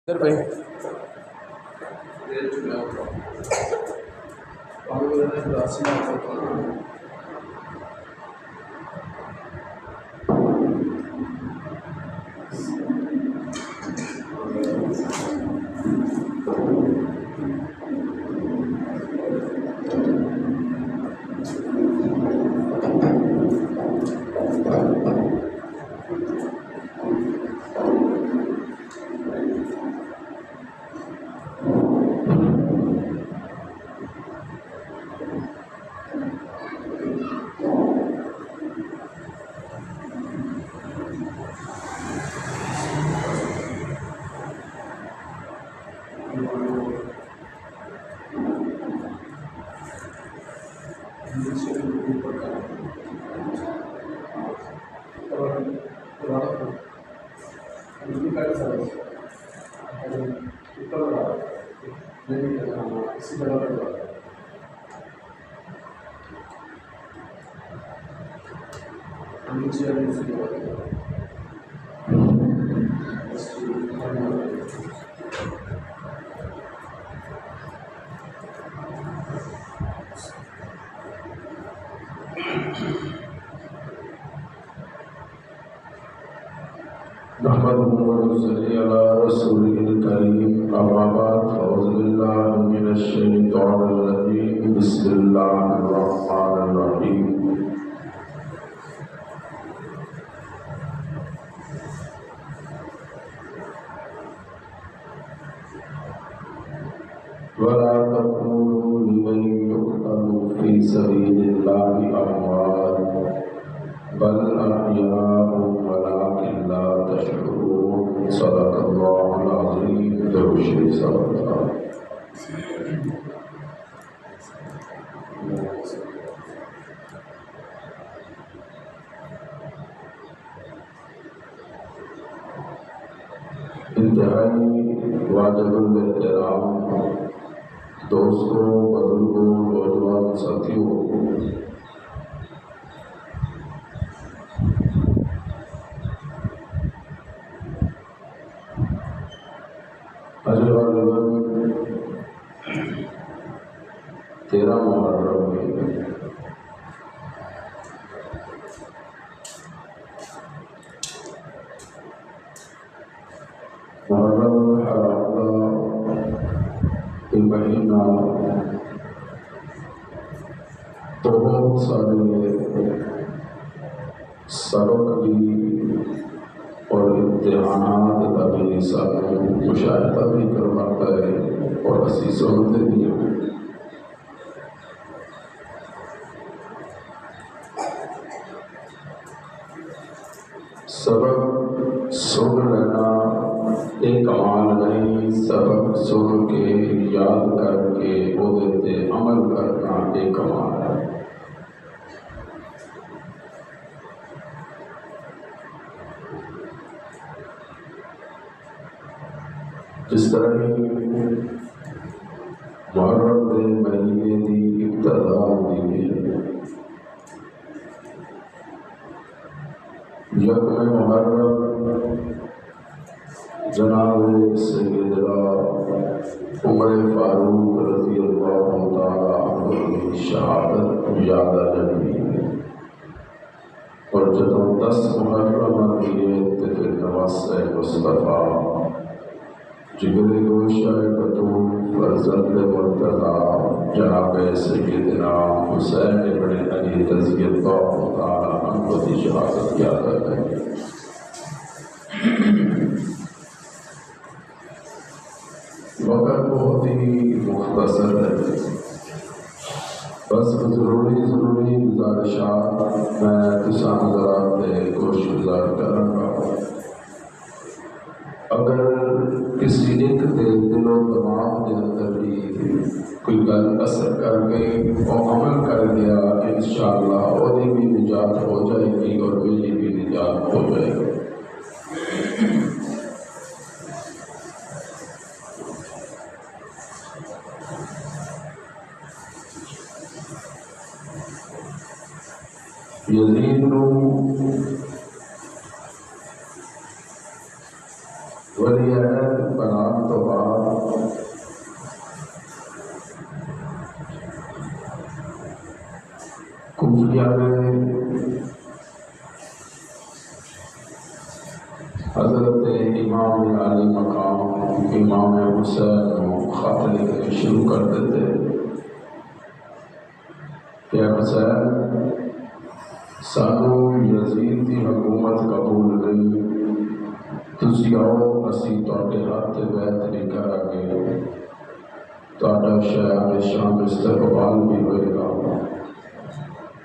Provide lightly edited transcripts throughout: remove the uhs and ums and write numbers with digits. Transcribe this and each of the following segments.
ادھر پہ نحمده ونصلي على رسوله الكريم أما بعد فأعوذ بالله من الشيطان الرجيم بسم الله الرحمن الرحيم ولا تقولوا لمن يقتل في سبيل الله أموات بل أحياء ولكن لا تشعرون صدق الله العظيم درود شریف صلی اللہ علیہ انتہائی واجب الاحترام دوستوں، بزرگوں، نوجوان ساتھیوں، غالباً 13 محرم میں محرم حرام کا مہینہ بہت سارے سبق بھی اور امتحانات کا بھی ساتھ مشاہدہ بھی کرواتا ہے اور اسی سنتے بھی ہیں۔ سبق سن لینا ایک کمال نہیں، سبق سن کے یاد کر کے وہ تے عمل کرنا ایک کمال ہے۔ جس طرح محرم کے مہینے کی ابتدا ہوتی ہے، یکم محرم جناب سیدنا عمر فاروق رضی اللہ تعالی عنہ کی شہادت یاد آ جاتی ہے، اور جب 10 محرم آتی ہے تو پھر نواسہ مصطفیٰ جگر گوشہ بطول فرزند مرتضیٰ جناب سیدنا حسین بن علی رضی اللہ تعالی عنہ کی شہادت یاد آ جاتی ہے۔ وقت بہت ہی مختصر ہے، بس ضروری گزارشات میں تساں حضرات سے کوشش گزار کروں گا۔ اگر کسی ایک دے دل و دماغ کے اندر بھی کوئی گل اثر کر گئی اور عمل کر گیا، انشاءاللہ وہ بھی نجات ہو جائے گی اور میری بھی نجات ہو جائے گی۔ یزید ولی عہد بنا نے حضرت امام علی مقام امام حسین کو خط لکھنے شروع کر دیتے کہ حسین سانو یزید کی حکومت قبول نہیں، تسی آؤ اسی تواڈے ہاتھ بیعت نہیں کرانگے، تہاڈا شاہ شام استقبال بھی ہوئے گا،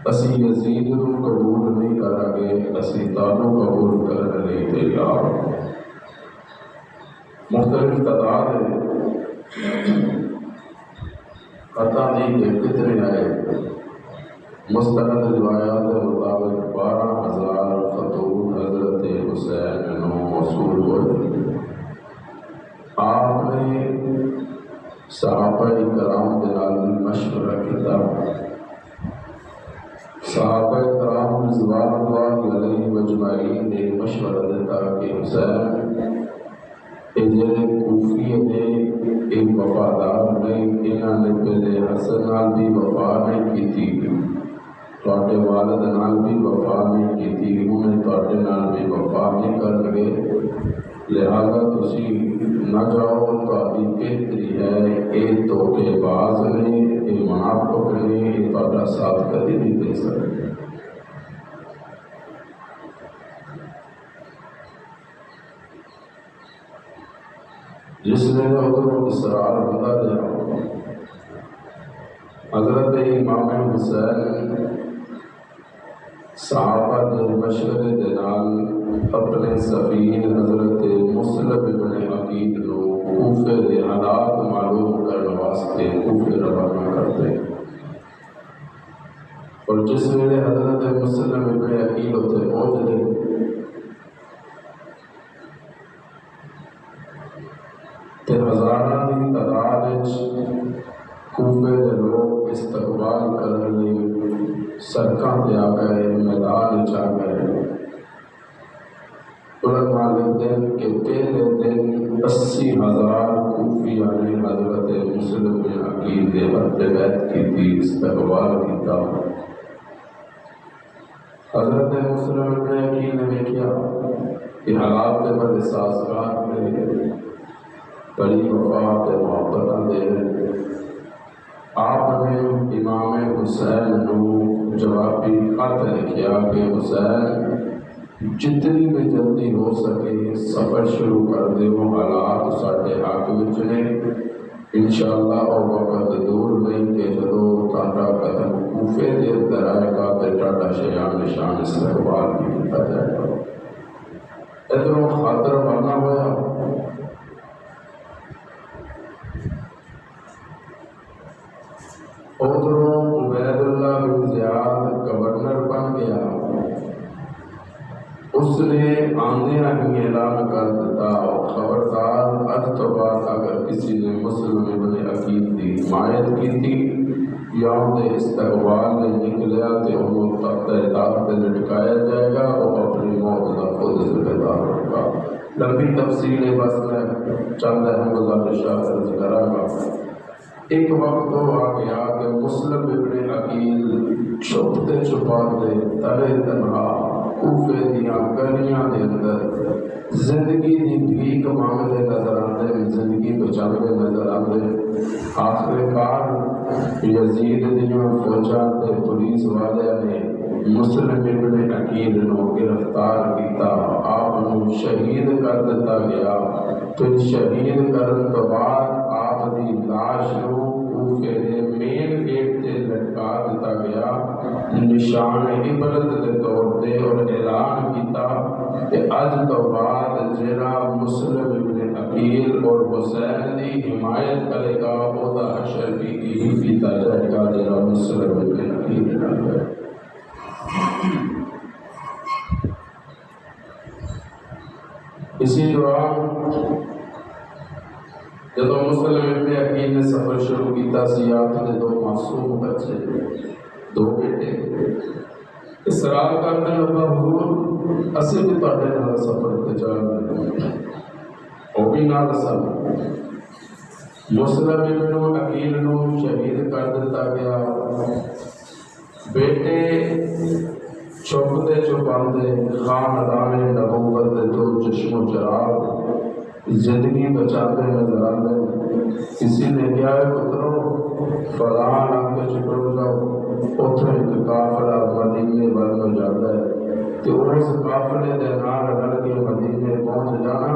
اسی یزید کو قبول نہیں کرانگے، اسی تانوں قبول کرنے لئی تیار ہوں۔ مختلف تعداد ہے، خطاں دی کہ کتنے آئے، مستند روایات کے مطابق 12,000 خطوط حضرت حسین نو موصول ہوئے۔ آپ نے صحابہ کرام کے نال مشورہ کیا، صحابہ کرام رضوان اللہ علیہ اجمعین نے مشورہ دیتا کہ حسین یہ جڑے کوفی نے ایک وفادار نہیں، انہوں نے پہلے حسن نال بھی وفا نہیں کی تھی، تواڈے والد نال بھی وفا نہیں کی تھی، انہیں تواڈے نال بھی وفا نہیں کر گے، لہذا تسی نہ جاؤ، تہاڈی بہتری ہے، یہ دھوکے باز نے، یہ منافق نے، یہ تہاڈا ساتھ کبھی نہیں دے سکتے۔ جس نے ادھر اصرار ہوتا گیا، حضرت امام حسین صحابہ کے مشورے کے نال اپنے سفیر حضرت مسلم بن عقیل کو کوفے کے حالات معلوم کرنے واسطے کوفے روانہ کرتے، اور جس ویلے حضرت مسلم بن عقیل اتنے پہنچتے تے ہزاراں دی تعداد کوفے کے لوگ استقبال کرنے سڑکاں تے آ گئے، میدان آ گئے۔ علماء لکھتے ہیں کہ پہلے دن 80,000 کوفیاں نے حضرت مسلم بن عقیل کے حق بیعت کی تھی، استقبال کیتا۔ حضرت مسلم بن عقیل نے دیکھا کہ حالات کے بڑے سازگار تھے، بڑی وفا تے محبت دے، آپ نے امام حسین کو جوابی خط لکھیا کہ حسین جتنی بھی جلدی ہو سکے سفر شروع کر دیو، حالات ساڈے حق وچ نے، انشاءاللہ اور وقت دور نہیں کہ جدو تہاڈا قدم کوفے دے اندر آئے گا تے تہاڈا شیان نشان استقبال بھی کیتا جائے گا۔ ادھروں خط روانہ ہوا، ادھروں عبید اللہ بن زیاد گورنر بن گیا، اس نے آندیاں ہی اعلان کر دیتا، خبردار اج تو بعد اگر کسی نے مسلم بن عقیل کی حمایت کی تھی یا ان استقبال میں نکلیا تو انہوں تحت اطاعت لٹکایا جائے گا، وہ اپنی موت کا خود ذمہ دار ہوگا۔ لمبی تفصیل ہے، بس میں چند اہم گزارشات عرض کراں گا۔ ایک وقت تو آ گیا کہ مسلم ابن عقیل چھپتے چھپاتے تلے تنہا کوفے دیاں گلیاں دے اندر زندگی دی بھیک مانگدے نظر آندے، زندگی بچاندے نظر آندے۔ آخر کار یزید دیاں فوجاں تے پولیس والے نے مسلم ابن عقیل نو گرفتار کیتا، آپ نو شہید کر دتا گیا۔ پھر شہید کرن تو بعد آپ دی لاش نو کوفے دے مین گیٹ تے لٹکا دتا گیا، نشان عبرت کے طور تے، اور اعلان کیتا کہ اج تو بعد جڑا مسلم ابن عقیل اور حسین دی حمایت کرے گا وہ دا حشر بھی یہی کیتا جائے گا جڑا مسلم ابن عقیل نال ہے۔ اسی دوران جب مسلم ابن عقیل نے سفر شروع کیتا، سیاحت نے دو معصوم بچے، دو بیٹے اصرار کرتے ہیں، ابا حضور اسی بھی تواڈے نال سفر تے جانا، وہ بھی نال سن۔ مسلم ابن عقیل نو شہید کر دتا گیا، بیٹے چھپتے چھپاتے خاندان نبوت دے دو چشم و چراغ زندگی بچاتے نظر آتے. کسی نے کیا ہے پترو فلاں علاقے چھپڑ جاؤ اتھے ایک قافلہ مدینے بل میں جاتا ہے کہ اس قافلے دے نال رل کے مدینے پہنچ جانا.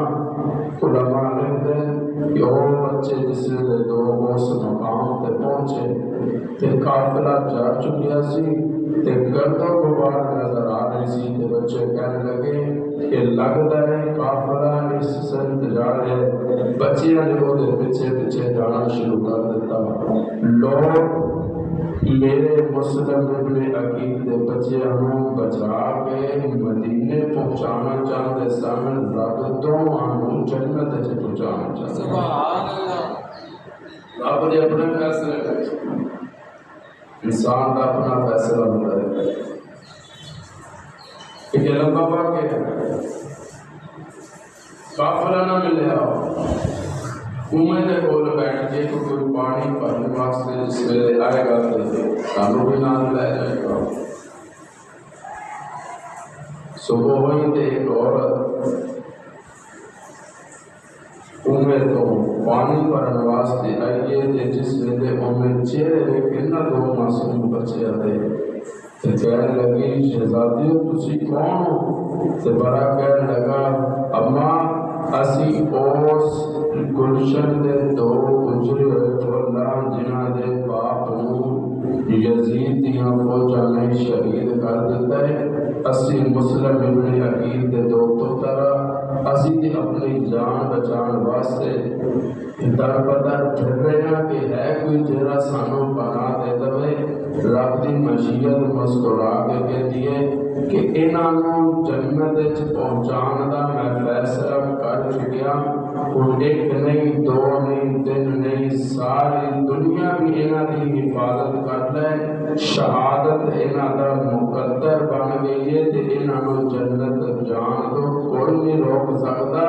علماء لکھتے ہیں کہ وہ بچے جس ویلے دو اس مقام تے پہنچے تے قافلہ جا چکیا سی تے گردوں غبار نظر آ رہی سی تے بچے کہنے لگے کہ لگتا ہے قافلہ اس سمت جا رہے. بچیاں نے وہ پیچھے پیچھے جانا شروع کر دیتا. لوگ میرے مسلم ابن عقیل دے بچے ہموں بچا کے مدینے پہنچانا چاہتے سن. رب تو ہموں جنت سے پہنچانا چاہتے. سبحان اللہ. رب نے اپنے فیصلے کرے. انسان کا اپنا فیصلہ ہوتا ہے کہ جلال بابا کے قافلہ نہ ملیا کنویں دے کول بیٹھ کے کوئی پانی بھرنے واسطے جس ویلے آئے گا تو سانوں بھی نال لے جائے گا. صبح ہوئی تے ایک عورت کنویں تو پانی بھرنے واسطے آئیے تے جس ویلے انہیں چہرے ویکھے نہ دو معصوم بچے آتے تے کہنے لگی شہزادیو تسی کون ہو؟ تے بڑا کہنے لگا اماں اسی اس گلشن دے دو گجرے ہوئے پھولاں جنہاں دے باپ نو یزید دیاں فوجاں نے شہید کر دیتا ہے. اسی مسلم ابن عقیل دے دو پتر اسی دی اپنی جان بچان واسطے در بدر پھر رہے ہیں کہ ہے کوئی جرا سانوں بنا دے دوے. رب دی مشیت مسکرا کے کہتی ہے کہ انہوں جنت وچ پہنچان دا میں فیصلہ کر چکیا. ہن ایک نہیں دو نہیں تین نہیں ساری دنیا بھی انہاں دی حفاظت کر لے. شہادت انہاں دا مقدر بن گئی ہے تے انہاں نوں جنت جان دو. کوئی نہیں روک سکتا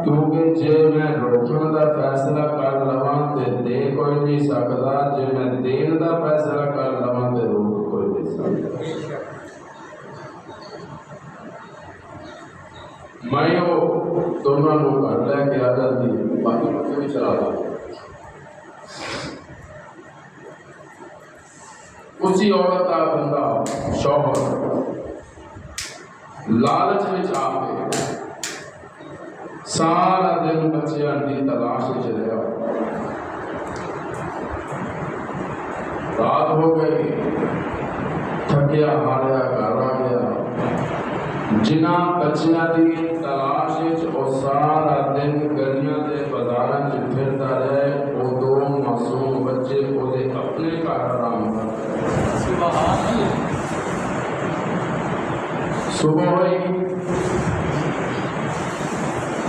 کیونکہ جے میں روکن دا فیصلہ کر لواں تے دے کوئی نہیں سکتا. جے میں دین دا فیصلہ کر لواں تے روک کوئی نہیں سکتا. میں وہ دونوں لوگ کر لے کے آ جاتی باقی مکے بھی چلا جاتا. اسی عورت کا بندہ شوہر لالچ میں آ کے سارا دن بچیاں دی تلاش وچ رہیا. رات ہو گئی تھکیا ہاریا گھر آ گیا. جنہ بچیاں دی تلاش وچ او سارا دن گلیاں دے بازاراں وچ پھردا رہے. او دو معصوم بچے او دے اپنے گھر آرام کرتے. سبحان اللہ. صبح ہوئی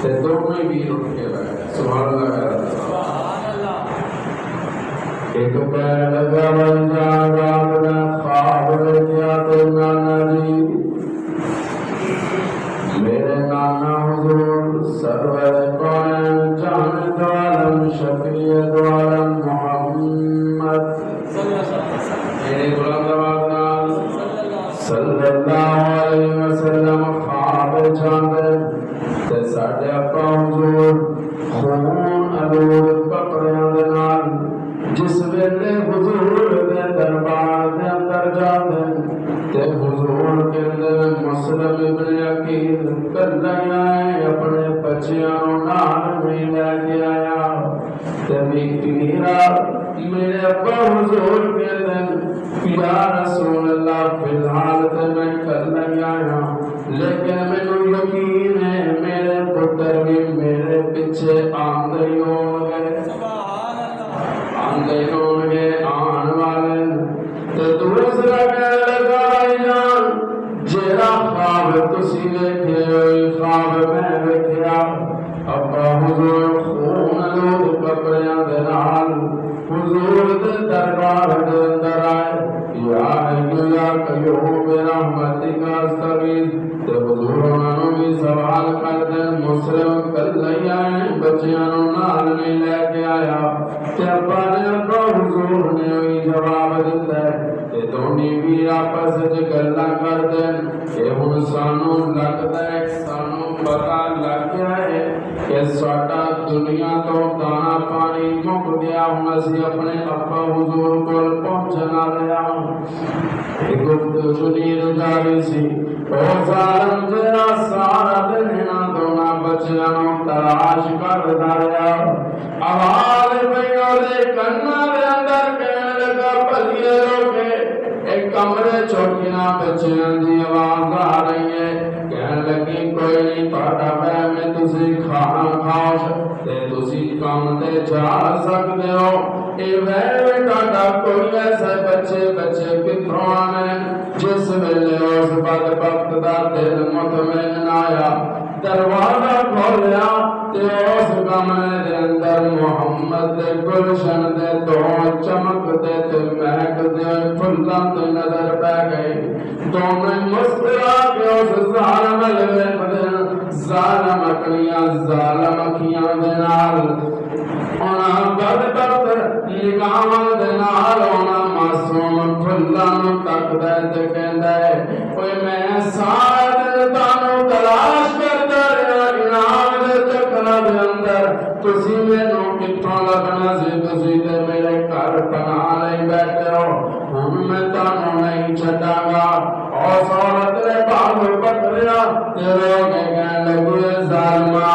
تے دونوں بھی اٹھ کے بیٹھے. سبحان اللہ. سبحان اللہ. ایک کہنے لگا من جان رات میں خواب دیکھا تو نانا جی میرے نانا حضور سرور کون جان دوالم شفیع دوالم محمد میرے بلند آواز صلی اللہ علیہ وسلم خواب چاندے تے ساڈے اپا حضور خون آلود کپڑیاں دے نال جس ویلے حضور دے دربار دے اندر جاندے تے حضور کے اندر مسلم ابن عقیل کلیا اپنے بچیاں نال نہیں لے کے آیا. تے میرا میرے ابا حضور کے اندر یا رسول اللہ فی الحال تے میں کلیا آیا لیکن مینوں یقین ہے میرے پتر بھی میرے پیچھے آندے ہی ہوں گے. آندے ہوں گے آن والے. تے دوسرا کہنے لگا جان جیڑا خواب تسی ویکھے ہوئے خواب میں ویکھیا. ابا حضور خون آلود کپڑیاں دے نال حضور دے دربار دے اندر آئے. یا ایو یا قیوم برحمتک استغیث. تے حضور انہوں بھی سوال کر دے مسلم کلے آئے بچیاں نال نہیں لے کے آیا. تے ابا نے ابا حضور نے وہی جواب دیتا ہے تے ਦੋਨੇ ਵੀ ਆਪਸ ਵਿੱਚ ਗੱਲਾਂ ਕਰਦੇ ਇਹ ਹੁਣ ਸਾਨੂੰ ਲੱਗਦਾ ਹੈ, ਸਾਨੂੰ ਪਤਾ ਲੱਗ ਗਿਆ ਹੈ ਕਿ ਸਾਡਾ ਦੁਨੀਆ ਤੋਂ ਦਾਣਾ ਪਾਣੀ ਮੁੱਕ ਗਿਆ। ਹੁਣ ਅਸੀਂ ਆਪਣੇ ਅੱਬਾ ਹੁਜ਼ੂਰ ਕੋਲ ਪਹੁੰਚਣ ਵਾਲੇ ਹਾਂ। ਇਹ ਗੁਫ਼ਤਗੂ ਸੁਣੀ ਜਾ ਰਹੀ ਸੀ। ਉਹ ਜ਼ਾਲਮ ਜਿਹੜਾ ਸਾਰਾ ਦਿਨ ਇਹਨਾਂ ਦੋਨਾਂ ਬੱਚਿਆਂ ਨੂੰ ਤਲਾਸ਼ ਕਰਦਾ ਰਿਹਾ। ਆਵਾਜ਼ ਪਈ ਉਹਦੇ ਕੰਨਾਂ ਦੇ ਅੰਦਰ, ਕਹਿਣ ਲੱਗਾ ਭਲੀਏ ਲੋਕੇ ਇੱਕ ਕਮਰੇ ਚੋਂ ਬੱਚਿਆਂ ਦੀ ਆਵਾਜ਼ ਆ ਰਹੀ ਹੈ। ਕਹਿਣ ਲੱਗੀ ਕੋਈ ਨਹੀਂ, ਤੁਹਾਡਾ ਵਹਿਮ ਹੈ, ਤੁਸੀਂ ਖਾਣਾ ਖਾਓ ਤੇ ਤੁਸੀਂ ਕੰਮ ਤੇ ਜਾ ਸਕਦੇ ਹੋ। ਇਹ ਵਹਿਮ ਤੁਹਾਡਾ ਕੋਈ ਐਸਾ ਬੱਚੇ ਕਿੱਥੋਂ ਆਣੇ। ਜਿਸ ਵੇਲੇ ਉਸ ਬਦਬਖਤ ਦਾ ਦਿਲ ਮੁਤਮਿਨ ਆਇਆ, ਦਰਵਾਜ਼ਾ ਖੋਲਿਆ ਤੇ ਉਸ ਕਮਰੇ ਦੇ ਅੰਦਰ ਮੁਹੰਮਦ ਦੇ ਗੁਲਸ਼ਨ ਦੇ ਦੋ ਚਮਕਦੇ ਤੇ ਮਹਿਕਦੇ ਫੁੱਲਾਂ ਤੇ ਨਜ਼ਰ ਪੈ ਗਈ। ਦੋਵੇਂ ਮੁਸਕਰਾ ਕੇ ਉਸ ਜ਼ਾਲਮ ਵੱਲ ਵੇਖਦੇ, ਜ਼ਾਲਮ ਅੱਖੀਆਂ ਦੇ ਨਾਲ ਉਹਨਾਂ ਬਦਬਖਤ ਨਿਗਾਹਾਂ ਦੇ ਨਾਲ ਉਹਨਾਂ ਮਾਸੂਮ ਫੁੱਲਾਂ ਨੂੰ ਤੱਕਦਾ ਤੇ ਕਹਿੰਦਾ ਓਏ ਮੈਂ ਸਾਰਾ ਦਿਨ ਤੁਹਾਨੂੰ ਤਲਾਸ਼ ਕਰਦਾ ਰਿਹਾ ਇਨਾਮ ਦੇ ਚੱਕਰਾਂ ਦੇ ਅੰਦਰ, ਤੁਸੀਂ ਮੈਨੂੰ ਕਿੱਥੋਂ ਲੱਭਣਾ ਸੀ? ਤੁਸੀਂ ਤੇ ਮੇਰੇ ਘਰ ਪਨਾਹ ਲਈ ਬੈਠੇ ਹੋ। ਹੁਣ ਮੈਂ ਤੁਹਾਨੂੰ ਨਹੀਂ ਛੱਡਾਂਗਾ। ਉਸ ਔਰਤ ਨੇ ਬਾਹਰ ਪਕੜਿਆ ਤੇ ਰੋ ਕੇ ਕਹਿਣ ਲੱਗੇ ਜ਼ਾਲਮਾ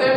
3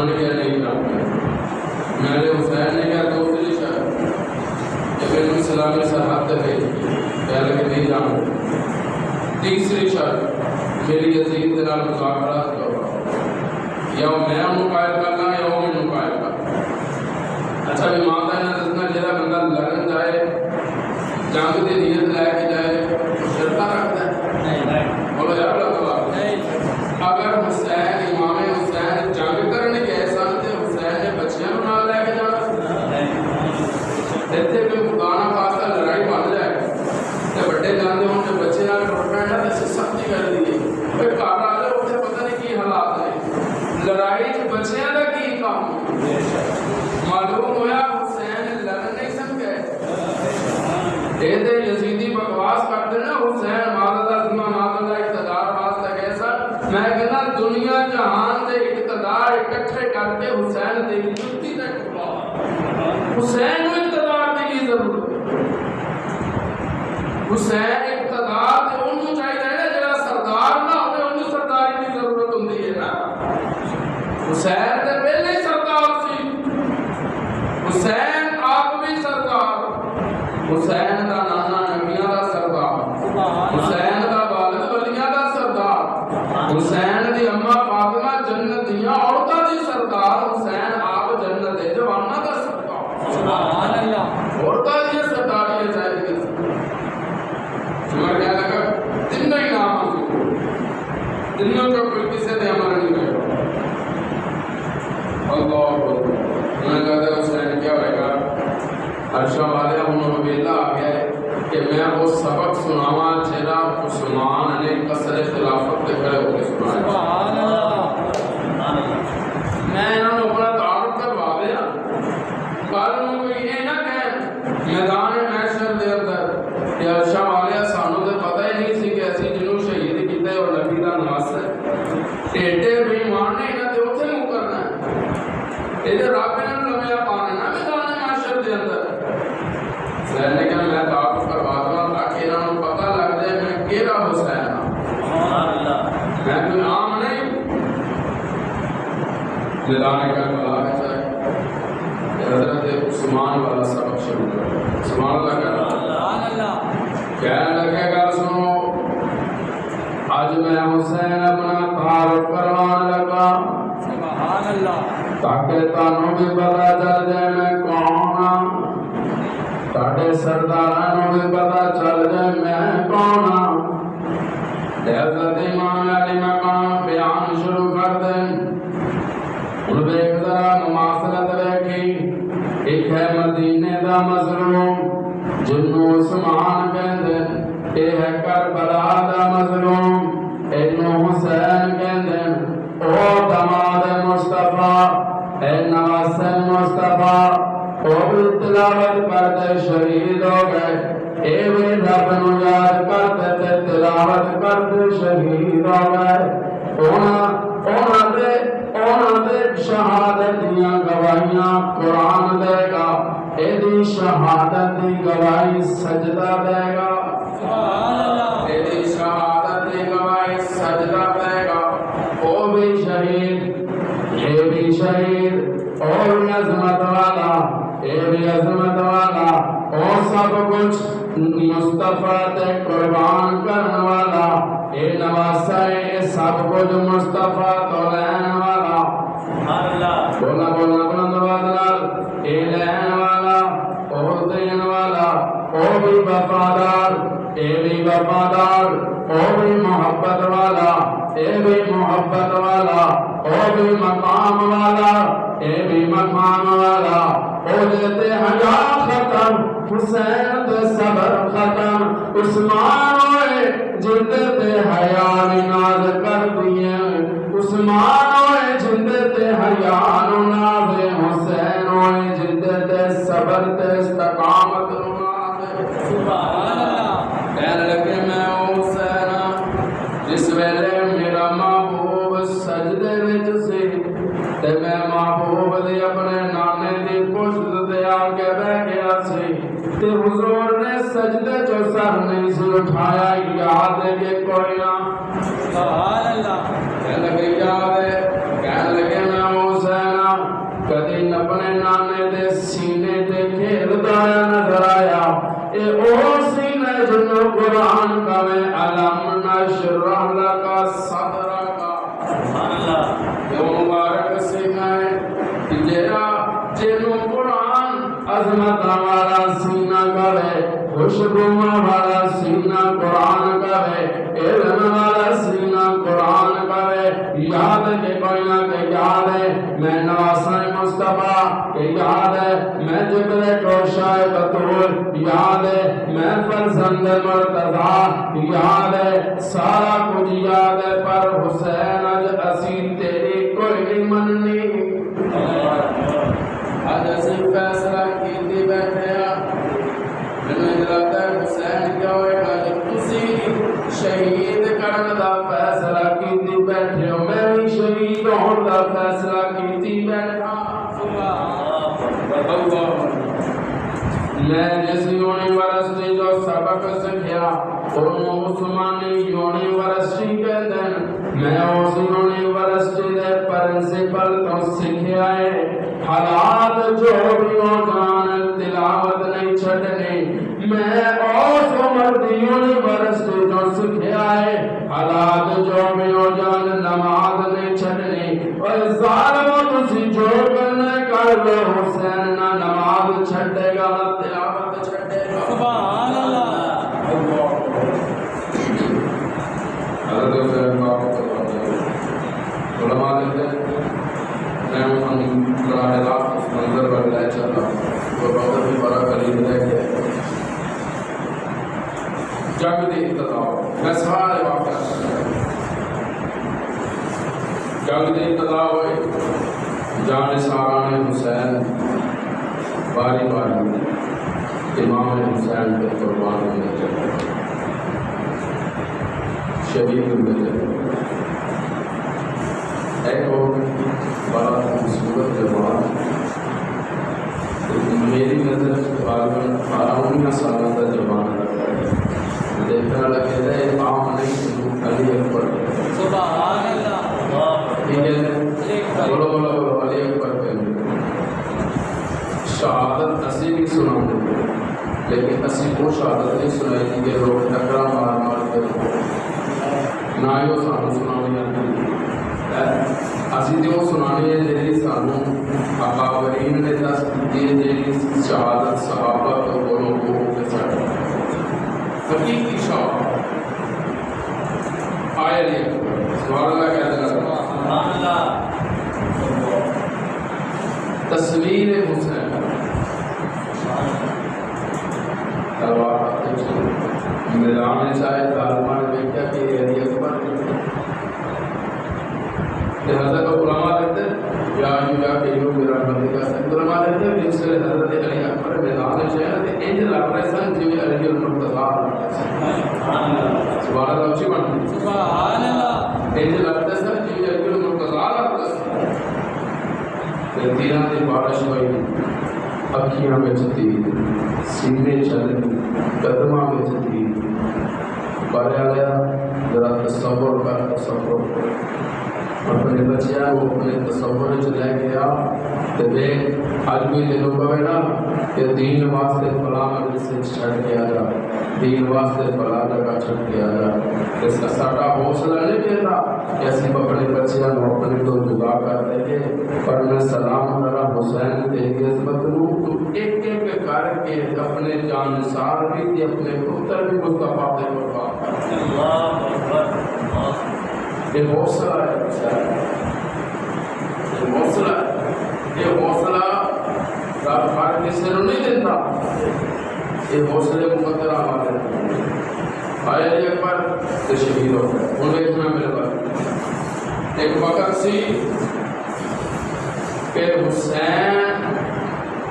انہوں نے کہا نہیں جاؤں میرے حسین نے کہا دوسری شرط جب انہوں سلامی سرحد ہے کہہ لگے نہیں جاؤں تیسری شرط میری یزید دلال مذاکرات کرو یا میں انہوں قائد کرنا یا وہ انہوں قائد کرنا اچھا بھی ماتا ہے نا جتنا جیرا بندہ لڑن جائے جنگ دی نیت لے کے جائے شرطہ رکھتا ہے بولو یار اگر حسین امام حسین جنگ کرنے کے سن تے حسین نے بچیاں نوں نال لے کے جانا ایتھے کوئی خدانا خاصا لڑائی بن جائے تے بڑے جاندے ہون تے بچے نال ٹر پینا تے سختی کر دیے کوئی گھر آ جائے اوتھے پتہ نہیں کی حالات نے لڑائی چ بچیاں دا کی کام معلوم ہویا حسین لڑ نہیں سکے اے تے یزیدی بکواس کرتے نا حسین مادہ زما مادہ اقتدار واسطے کیسا میں کہنا دنیا جہان دے اقتدار اکٹھے کر کے حسین دے جُتی تے ٹکا حسین کو اقتدار دی کی ضرورت حسین اقتدار تے اونوں چاہیے ہے جڑا سردار نہ ہوے اونوں سرداری دی ضرورت ہوندی ہے نا حسین تے پہلے ہی سردار سی حسین آپ بھی سردار حسین دا نانا نبیاں دا سردار حسین دا والد ولیاں دا سردار حسین دی اماں فاطمہ جنت دیاں عورتاں دی سردار حسین آپ جنت دے جواناں دا سردار سبحان اللہ عورتاں دی سرداری چاہیے ہمارے کیا لگا تینوں ہی نام تینوں کا کوئی کسی دے ہمارا نہیں رہے اللہ میں کہتا ہے حسین کیا ہوئے گا عرشہ والے انہوں ویلا آ گیا ہے کہ میں وہ سبق سناواں جڑا عثمان نے قصر خلافت تے کھڑے ہو کے سنایا سبحان اللہ میں انہاں نوں اپنا تعارف کروا دیا کل نوں کوئی یہ نہ کہے میدان محشر دے اندر کہ عرشہ والے سانوں تے پتہ ہی نہیں سی کہ اسی جنوں شہید کیتے اور نبی دا نواسا ہے ایڈے بے ایمان نے انہاں تے اوتھے مکرنا ہے اے رب نے لمیا پانا نا میدان محشر دے اندر حسین نے کہا میں تعارف کروا دوں تاکہ انہوں نے پتہ لگ جائے میں کیڑا حسین ہوں میں کوئی عام نہیں میدان کربلا میں جائے حضرت عثمان والا سبق شروع کر سبحان اللہ کہنے لگے گا سنو آج میں حسین اپنا تعارف کروان لگا سبحان اللہ تاکہ تانوں بھی پتہ چل جائے میں کون ہوں تاکہ سردارانوں بھی پتہ چل جائے میں کون ہوں حضرت امام علی مقام بیان شروع کر دیں ان پہ ایک ذرا مماثلت دیکھی ایک ہے مدینے دا مظلوم جنوں عثمان کہندے اے ہے کربلا دا مظلوم اینوں حسین کہندے او دماد مصطفیٰ اے نواسے مصطفیٰ او بھی تلاوت کرتے شہید ہو گئے اے بھی رب نو یاد کرتے تے تلاوت کرتے شہید ہو گئے اونا دے شہادت دیاں گواہیاں قرآن دے گا اے دی شہادت دی گواہی سجدہ دے گا اے دی شہادت دی گواہی سجدہ دے گا او بھی شہید اے بھی شہید اور عظمت والا اے بھی عظمت والا اور سب کچھ مصطفیٰ تے قربان کرنے والا اے نواسا اے سب کچھ مصطفیٰ تو لین والا بولنا بولنا بلند آواز نال اے لین والا اور دین والا او بھی وفادار اے بھی وفادار او بھی محبت والا اے بھی محبت والا او بھی مقام والا اے بھی مقام والا او دیتے حیا ختم حسین دے صبر ختم عثمان ہوئے جن تے حیا ناز کر دیے عثمان ہوئے جن تے حیا ناز حسین ہوئے جن تے صبر تے استقامت ناز سبحان اللہ کہنے لگے میں حسین جس ویلے میرا محبوب سجدے وچ سی تے میں محبوب دی اپنے نانے دی پشت تے آ کے بیٹھ گیا سی تے حضور نے سجدے جو سر نہیں سی اٹھایا یاد ہے کہ کوئی نہ سبحان اللہ کہنے لگے یاد ہے کہنے لگے میں حسین کدی اپنے نانے دے سینے تے کھیلدا نظر آیا اے او سینہ جنوں قرآن کہے علم نشرح لک صدرک اے مبارک سینہ ہے جیڑا جنوں قرآن عظمت والا سینہ کہے خوشبو والا سینہ قرآن کہے علم والا سینہ قرآن کہے یاد کے کوئی نہ کہ یاد ہے میں نواسۂ مصطفیٰ کہ یاد ہے میں جبل کوشائے بطول یاد ہے میں فرزند مرتضیٰ یاد ہے سارا کچھ یاد ہے پر حسین اج اسی تیری کوئی نہیں مننی اج اسی فیصلہ کیتی بیٹھے میں لگتا ہے حسین کیا ہوئے گا جب تسی شہید کرن دا فیصلہ کیتی بیٹھے ہو میں بھی شہید ہون دا فیصلہ کیتی بیٹھا میں جس یونیورسٹی جو سبق سکھیا انہوں عثمانی یونیورسٹی کے دن میں اس یونیورسٹی دے پرنسپل تو سکھیا ہے حالات جو بھی ہو جان تلاوت نہیں چھڑنی میں اس عمر دی یونیورسٹی جو سکھیا ہے حالات جو بھی ہو جان نماز نہیں چھڑنی اور ظالموں تسی جو کرنے کر لو حسین نہ نماز چھڑے گا نہ تلاوت چھڑے گا سبحان اللہ حضرت حسین علماء کہتے ہیں میں براہ راست اس منظر پر لے چلا وہ بہت ہی بڑا قریب رہ گیا جنگ دی ابتدا میں سارے واقعات جنگ دی ابتدا ہوئے جان ساران حسین باری باری امام حسین پہ قربان ہونے چلے شہید ہونے چلے ایک اور بڑا خوبصورت جوان میری نظر غالباً 18 سالوں کا جوان لگتا ہے دیکھنا لگتا ہے عام نہیں علی اکبر سبحان اللہ ٹھیک ہے بولو بولو بولو علی اکبر کے شہادت اسی بھی سنا دیں لیکن اسی وہ شہادت نہیں سنائی تھی کہ لوگ ٹکرا مار مار کے نہ ہی وہ سانو سنانے اسی جو سنانی ہے جیڑی سانو اکابرین نے دس دی جیڑی شہادت صحابہ تو بولو کو کے ساتھ حقیقی شہادت آئے لئے سبحان اللہ کہتے ہیں سبحان اللہ تصویر حسین تلوار میدان میں چاہے طالبان بیٹھا کہ علی اکبر حضرت علماء کہتے ہیں یا کہ یوں میرا بندی کا سن علماء کہتے ہیں جس سے حضرت علی اکبر میدان میں چاہے کہ انج لگ رہے سن جو علی المرتضیٰ سبحان اللہ اچھی بات سبحان اللہ انج لگتے سن جو علی المرتضیٰ لگتے سن تیرہ دی بارش ہوئی اکھیاں میں چتی سینے چلیں قدمہ میں چتی بارے آیا ذرا تصور کر تصور اپنے بچیاں کو اپنے تصور سے لے گیا تو دیکھ آج بھی دنوں کا ہے نا کہ دین واسطے فلاں مجلس سے چھڑ کیا جا دین واسطے فلاں جگہ چھڑ کیا جا اس کا ساٹا حوصلہ نہیں دیتا کہ اسی اپنے بچیاں کو اپنے تو جدا کر دیں گے پر میں سلام کرا حسین دے گے عظمت نو تو ایک ایک کر کے اپنے جان نثار بھی تھی اپنے پتر بھی مصطفیٰ دے قربان اللہ اکبر یہ حوصلہ ہے یہ حوصلہ ہے یہ حوصلہ رب ہر کسی نے نہیں دیتا یہ حوصلے مقدرہ والے آئے علی اکبر تو شہید ہو گئے ان دیکھنا میرے بات ایک وقت سی کہ حسین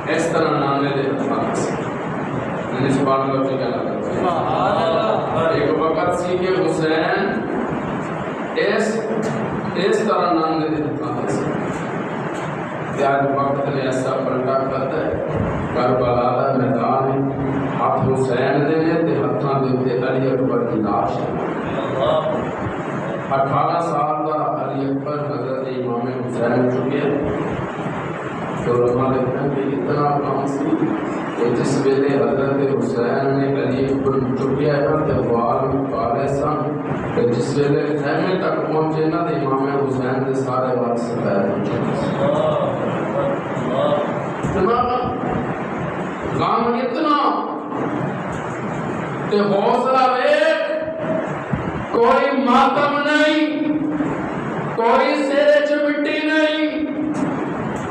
اس طرح نامے دے رہا سے میں نے سبحان اللہ کیا لگا ایک وقت سی کہ حسین اس طرح نام دے دیتا ہے آج وقت نے ایسا پلٹا کرتا ہے کربلا دا میدان ہاتھ حسین دے تے ہاتھاں دے تے علی اکبر کی لاش ہے 18 سال دا علی اکبر حضرت امام حسین چکے تو علماء لکھتے ہیں کہ اتنا کام سی کہ جس ویلے حضرت حسین نے علی بن چکیا ہے تے وال کالے سن کہ جس ویلے خیمے تک پہنچے نا تے امام حسین دے سارے وال سفید ہو چکے. کام اتنا تے حوصلہ ویکھ کوئی ماتم نہیں, کوئی سرے چ مٹی نہیں,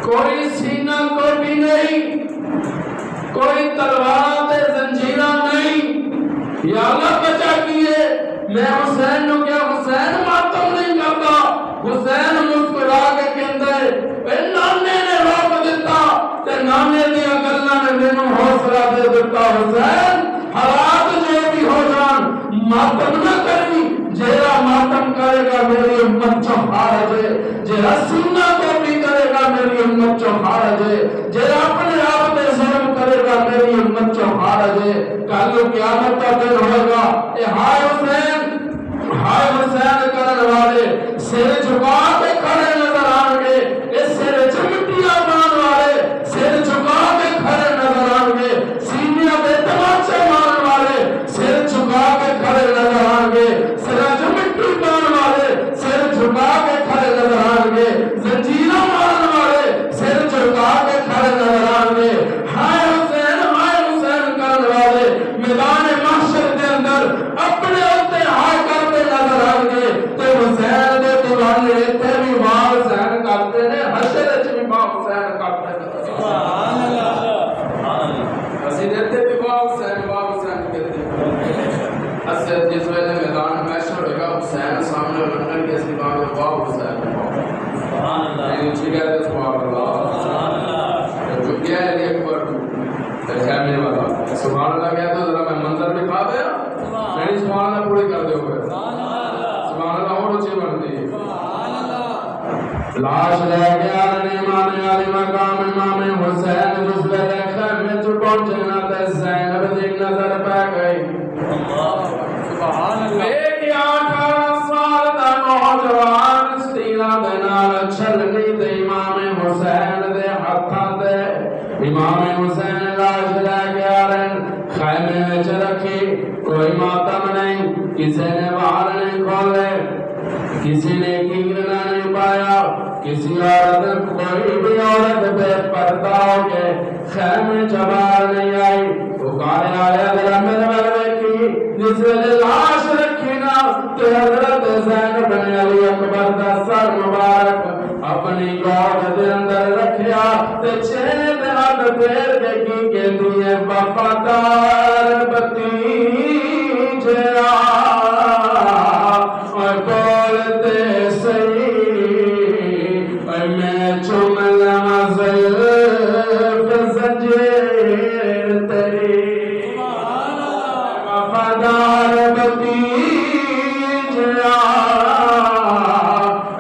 کوئی سینہ کوبی نہیں, کوئی تلوار تے زنجیرہ نہیں. یا اللہ بچا کیے میں حسین نو کیا حسین ماتم نہیں کرتا. حسین مسکرا کے کہندا ہے اے نانے نے روک دیتا تے نانے دیا گلاں نے مینوں حوصلہ دے دیتا. حسین حالات جو بھی ہو جان ماتم نہ کری. جیرا ماتم کرے گا میری امت چو خارج ہے, جیرا سینہ کو بھی کرے گا میری امت چو خارج ہے, جیرا اپنے آپ میں ظلم کرے گا میری امت چو خارج ہے. کل قیامت کا دن ہوئے گا اے ہائے حسین کرنے والے سر جھکا کے کھڑے نظر آن گے. اے سر چمٹیاں مان والے سر جھکا کے کھڑے نظر آن گے. سینیاں پہ تماچے مارن والے سر جھکا کے کھڑے نظر آن گے. جھکا کے کھڑے نظر آن گے. زنجیروں مارن والے سر جھکا کے کھڑے نظر آن گے. ہائے حسین کرنے والے میدان محشر کے اندر اپنے اوتے ہائے کرتے نظر آن گے. تے حسین دے دیوانے تے بھی ماں حسین کرتے نے, حشر وچ بھی ماں حسین کرتے نے. سبحان اللہ. اسی دیتے بھی ماں حسین کہتے ہیں. اسی جس ویلے میدان محشر ہوگا حسین سامنے لنگر کے سوا میں باپ حسین سبحان اللہ. یہ اونچی کہتے سبحان اللہ. جو کیا ہے علی اکبر خیمے والا سبحان اللہ کہتے ہو. ذرا میں منظر دکھا دیا نہیں سبحان اللہ پوری کر دے ہوئے سبحان اللہ اور اونچی بنتی ہے. لاش لے گیا امام علی مقام امام حسین جس ویلے خیمے چ پہنچے نا تے زینب دی نظر پہ گئی. سبحان اللہ. نوجوان سینا دے نال چھلنی تے امام حسین دے ہتھاں تے امام حسین لاش لے کے آ رہے خیمے وچ رکھی. کوئی ماتم نہیں, کسی نے باہر نہیں کھولے, کسی نے کنگنا نہیں پایا, کسی عورت کوئی بھی عورت بے پردہ ہو کے خیمے چ باہر نہیں آئی. پکارے آیا ذرا میرے بل دیکھی. جس ویلے لاش رکھی نا تے حضرت زینب بن علی اکبر دا سر مبارک اپنی گود دے اندر رکھیا تے چہرے تے ہاتھ پھیر کے کی کہندی ہے وفادار بھتیجا اور بولتے صحیح اور میں چوم لواں زلف زنجیر تیری. وفادار بھتیجا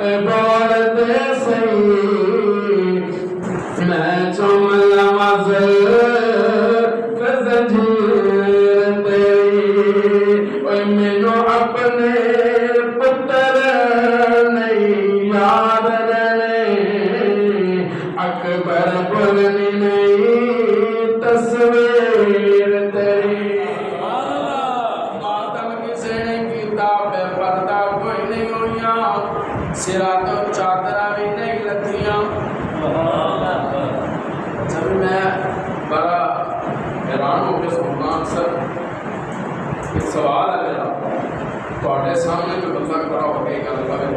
بولتے صحیح میں چوم لواں زلف زنجیر تیری. اور مینوں اپنے پتر نہیں یاد رہنے, اکبر بولنی نہیں تصویر تیری. ماتم کسے نے کیتا بے پردہ کوئی نہیں ہویا, سرا تو چادرہ بھی نہیں لتیاں. جب میں بڑا حیران ہو کے سننا اکثر ایک سوال ہے میرا تواڈے سامنے جو بندہ کھڑا ہو کے گل کرے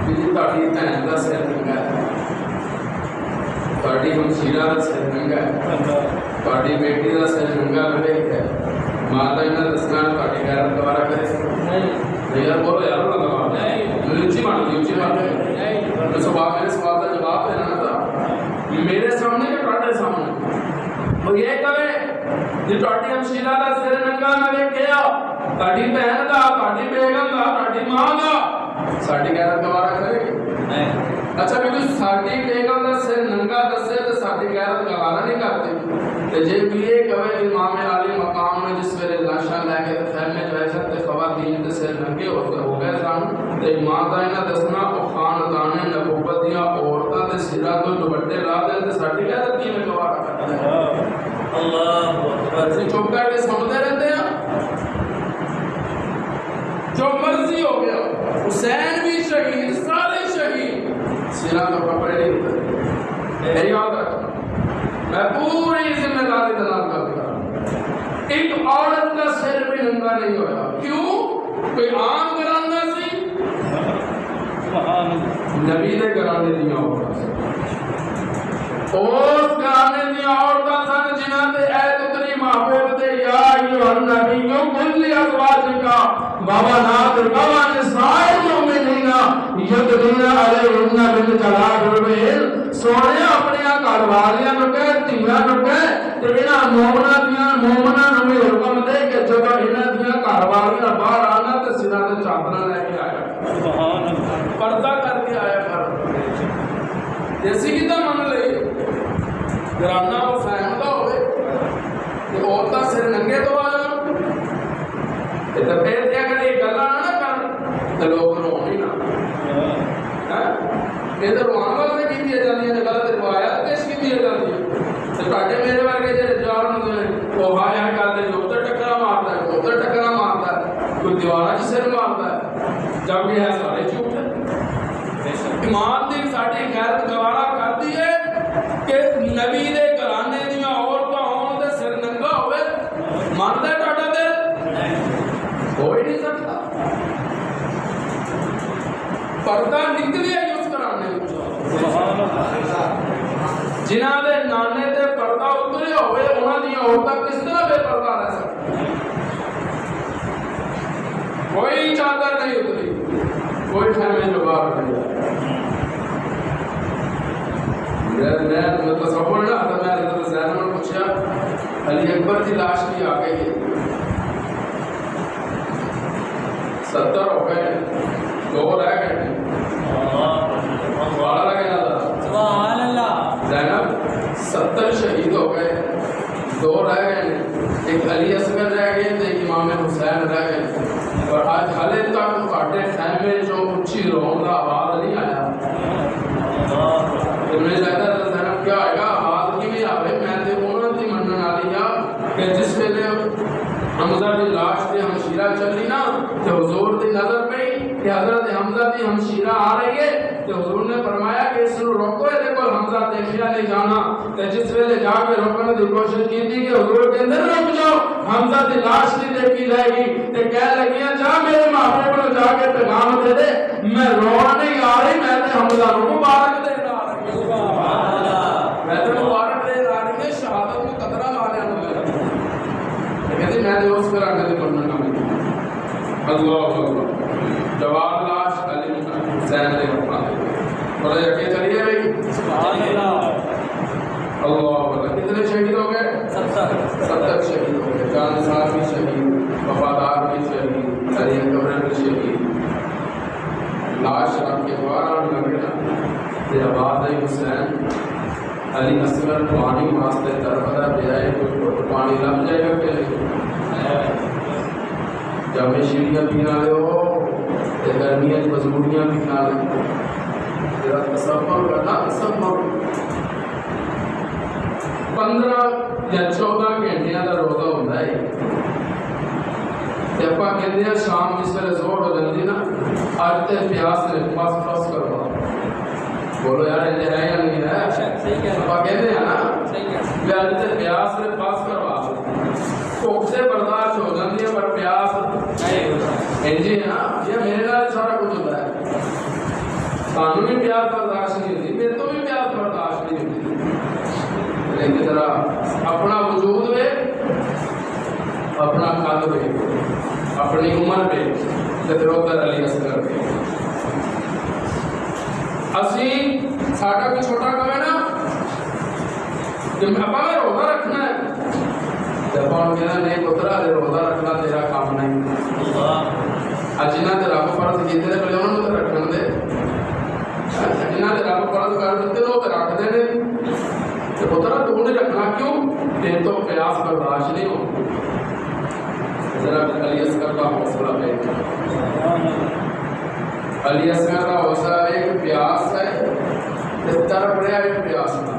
کہ جی تہاڈی بھین دا سر ننگا ہے, تہاڈی ہمشیرہ دا سر ننگا ہے, تہاڈی بیٹی دا سر ننگا لبیک ہے, ماتا انہاں دسنا تہاڈی غیرت دوبارہ کرے نہیں یار بولو یار اللہ نہیں اونچی بات نہیں میں سوال میرے سوال کا جواب دینا تھا میرے سامنے یا تہاڈے سامنے. وہ یہ کہے جی تہاڈی ہمشیرہ دا سر ننگا نہ ویکھیا, تہاڈی بہن دا, تہاڈی بیگم دا, تہاڈی ماں دا, ساڈی غیرت دوبارہ کرے گی نہیں. اچھا بھی ساڈی بیگم دا سر ننگا دسے تے ساڈی غیرت گوارا نہیں کرتی. جی بھی یہ کہے امام علی مقام میں جس ویلے لاشاں لے کے خیمے جو ایسا تے خواتین تے سر ننگے ہو گئے سن تے امام دا انہاں دسنا او خاندان نبوت دیاں عورتاں تے سراں تو دوپٹے لا دے تے ساڈی غیرت کی میں گوارا کرتا ہے اللہ اکبر سے چپ کر کے سنتے رہتے ہیں جو مرضی ہو گیا حسین بھی شہید سارے شہید سراں تو کپڑے نہیں ہوتے یہ یاد رکھنا میں پوری ذمہ داری دلال کرتا ہوں ایک عورت کا سر بھی ننگا نہیں ہویا کیوں کوئی عام گھرانے سی نبی نے گھرانے دیا عورتاں سی اس گھرانے دیا عورتاں سن جنہاں تے ایت اتری محبوب تے یا ایھا النبی قل لازواجک وبنات ونساء المؤمنین یدنین علیہن من جلابیبہن سونے اپنے گھر والیاں نوں کہے دھیاں نوں کہے تے انہاں مومناں نوں بھی حکم دے کہ جب انہاں دیاں گھر والیاں باہر آنا تے سراں تے چادراں لے کے آیا سبحان اللہ پردہ کر کے آیا کر جیسی کیتا من لئی گھرانہ حسین دا ہوئے تے عورتاں سر ننگے تو آ جان تے پھر اگر یہ گلاں نہ کر تے لوگ رون ہی نہ یہ تو روان واسطے کی جاتی ہیں غلط روایات پیش کی جاتی ہیں تاکہ میرے ورگے جو جار وہ ہائے ہائے کرتے جو ادھر ٹکرا مارتا ہے ادھر ٹکرا مارتا ہے کوئی دیوارہ جی سر مارتا ہے جب یہ ہے سارے جھوٹ ہے امام دی ساڈی غیرت گوارا کرتی ہے کہ نبی دے گھرانے دیا عورتاں ہون تے سر ننگا ہوئے مانتا ہے ٹاٹا دل ہو ہی نہیں سکتا پردہ نکلی ہے اس گھرانے جنہاں دے نانے تے پردہ اترے ہوئے انہاں دی عورتاں کس طرح بے پردہ رہ سکتی کوئی چادر نہیں اتری کوئی خیمے جو باہر نہیں میں تصور نہ تھا میں حضرت زینب نے پوچھا علی اکبر کی لاش کی آ گئی 70 ہو گئے 2 رہ گئے سبحان اللہ زینب 70 شہید ہو گئے 2 رہ گئے ایک علی اصغر رہ گئے تو ایک امام حسین رہ گئے اور آج حالے تک کاٹے خیمے جو اونچی رون کا آواز نہیں آیا میں زیادہ زینب کیا آئے گا آواز کی بھی آئے میں تے انہوں نے منن والی کہ جس ویلے حمزہ دی لاش تے ہمشیرہ چلی نا تے حضور دی نظر پئی کہ حضرت حمزہ دی ہمشیرہ آ رہی ہے تے حضور نے فرمایا کہ اس نو روکو اے دیکھو حمزہ دیکھیا نہیں جانا تے جس ویلے جا کے روکنے دی کوشش کی تھی کہ حضور کہندے رک جاؤ حمزہ دی لاش نہیں دیکھی جائے گی تے کہہ لگیاں جا میرے محبوب نے جا کے پیغام دے دے میں رونا نہیں آ رہی میں تے حمزہ نو مبارک دینا آ رہی سبحان اللہ میں تے مبارک دے آ رہی ہے شہادت کو قطرہ ماریا نو کہتے میں نے اس پر آگے کرنا کام اللہ اللہ جواب لاش علی حسین نے اپنا بولے رکھے چلیے بھائی سبحان اللہ اللہ اللہ کتنے شہید ہو گئے 70 شہید ہو گئے جان نثار بھی شہید وفادار بھی شہید علی اکبر بھی شہید لاش رکھ کے دوارا لگنا تیرا بعد ہے حسین علی اصغر پانی واسطے تربدا بیائے کوئی پانی لگ جائے گا کہ جب میں شیڑیاں پینا لے ہو گرمیاں مزدوریاں پینا لے تیرا تصور کرنا تصور 15 یا 14 گھنٹے کا روزہ ہوتا ہے جب آپ کہتے ہیں شام جس ویلے زور ہو جاتی نا اج تے پیاس نے پاس پاس کروا بولو یار یہ ہے یا نہیں ہے آپ کہتے ہیں نا کہ اج تے پیاس نے پاس کروا بھوک سے برداشت ہو جاتی ہے پر پیاس نہیں جی ہاں یہ میرے نال سارا کچھ ہوتا ہے سانوں بھی پیاس برداشت نہیں ہوتی میرے تو بھی پیاس برداشت نہیں ہوتی لیکن ذرا اپنا وجود وے اپنا قد وے اپنی عمر پہ ادھر علی اصغر پہ اسی ساڈا کوئی چھوٹا کم ہے نا جب اپنا روزہ رکھنا ہے جب ہم کہنا نہیں پترا روزہ رکھنا تیرا کام نہیں جنہ تے رب فرض کیتے نے پہلے انہوں نے رکھن دے جنہ تے رب فرض کر دیتے وہ رکھ دے تے پترا تو نہیں رکھنا کیوں تیرے تو اصغر کا حوصلہ دیکھ، علی اصغر کا حوصلہ ایک پیاس ہے، تڑپ رہا ہے پیاس نہ۔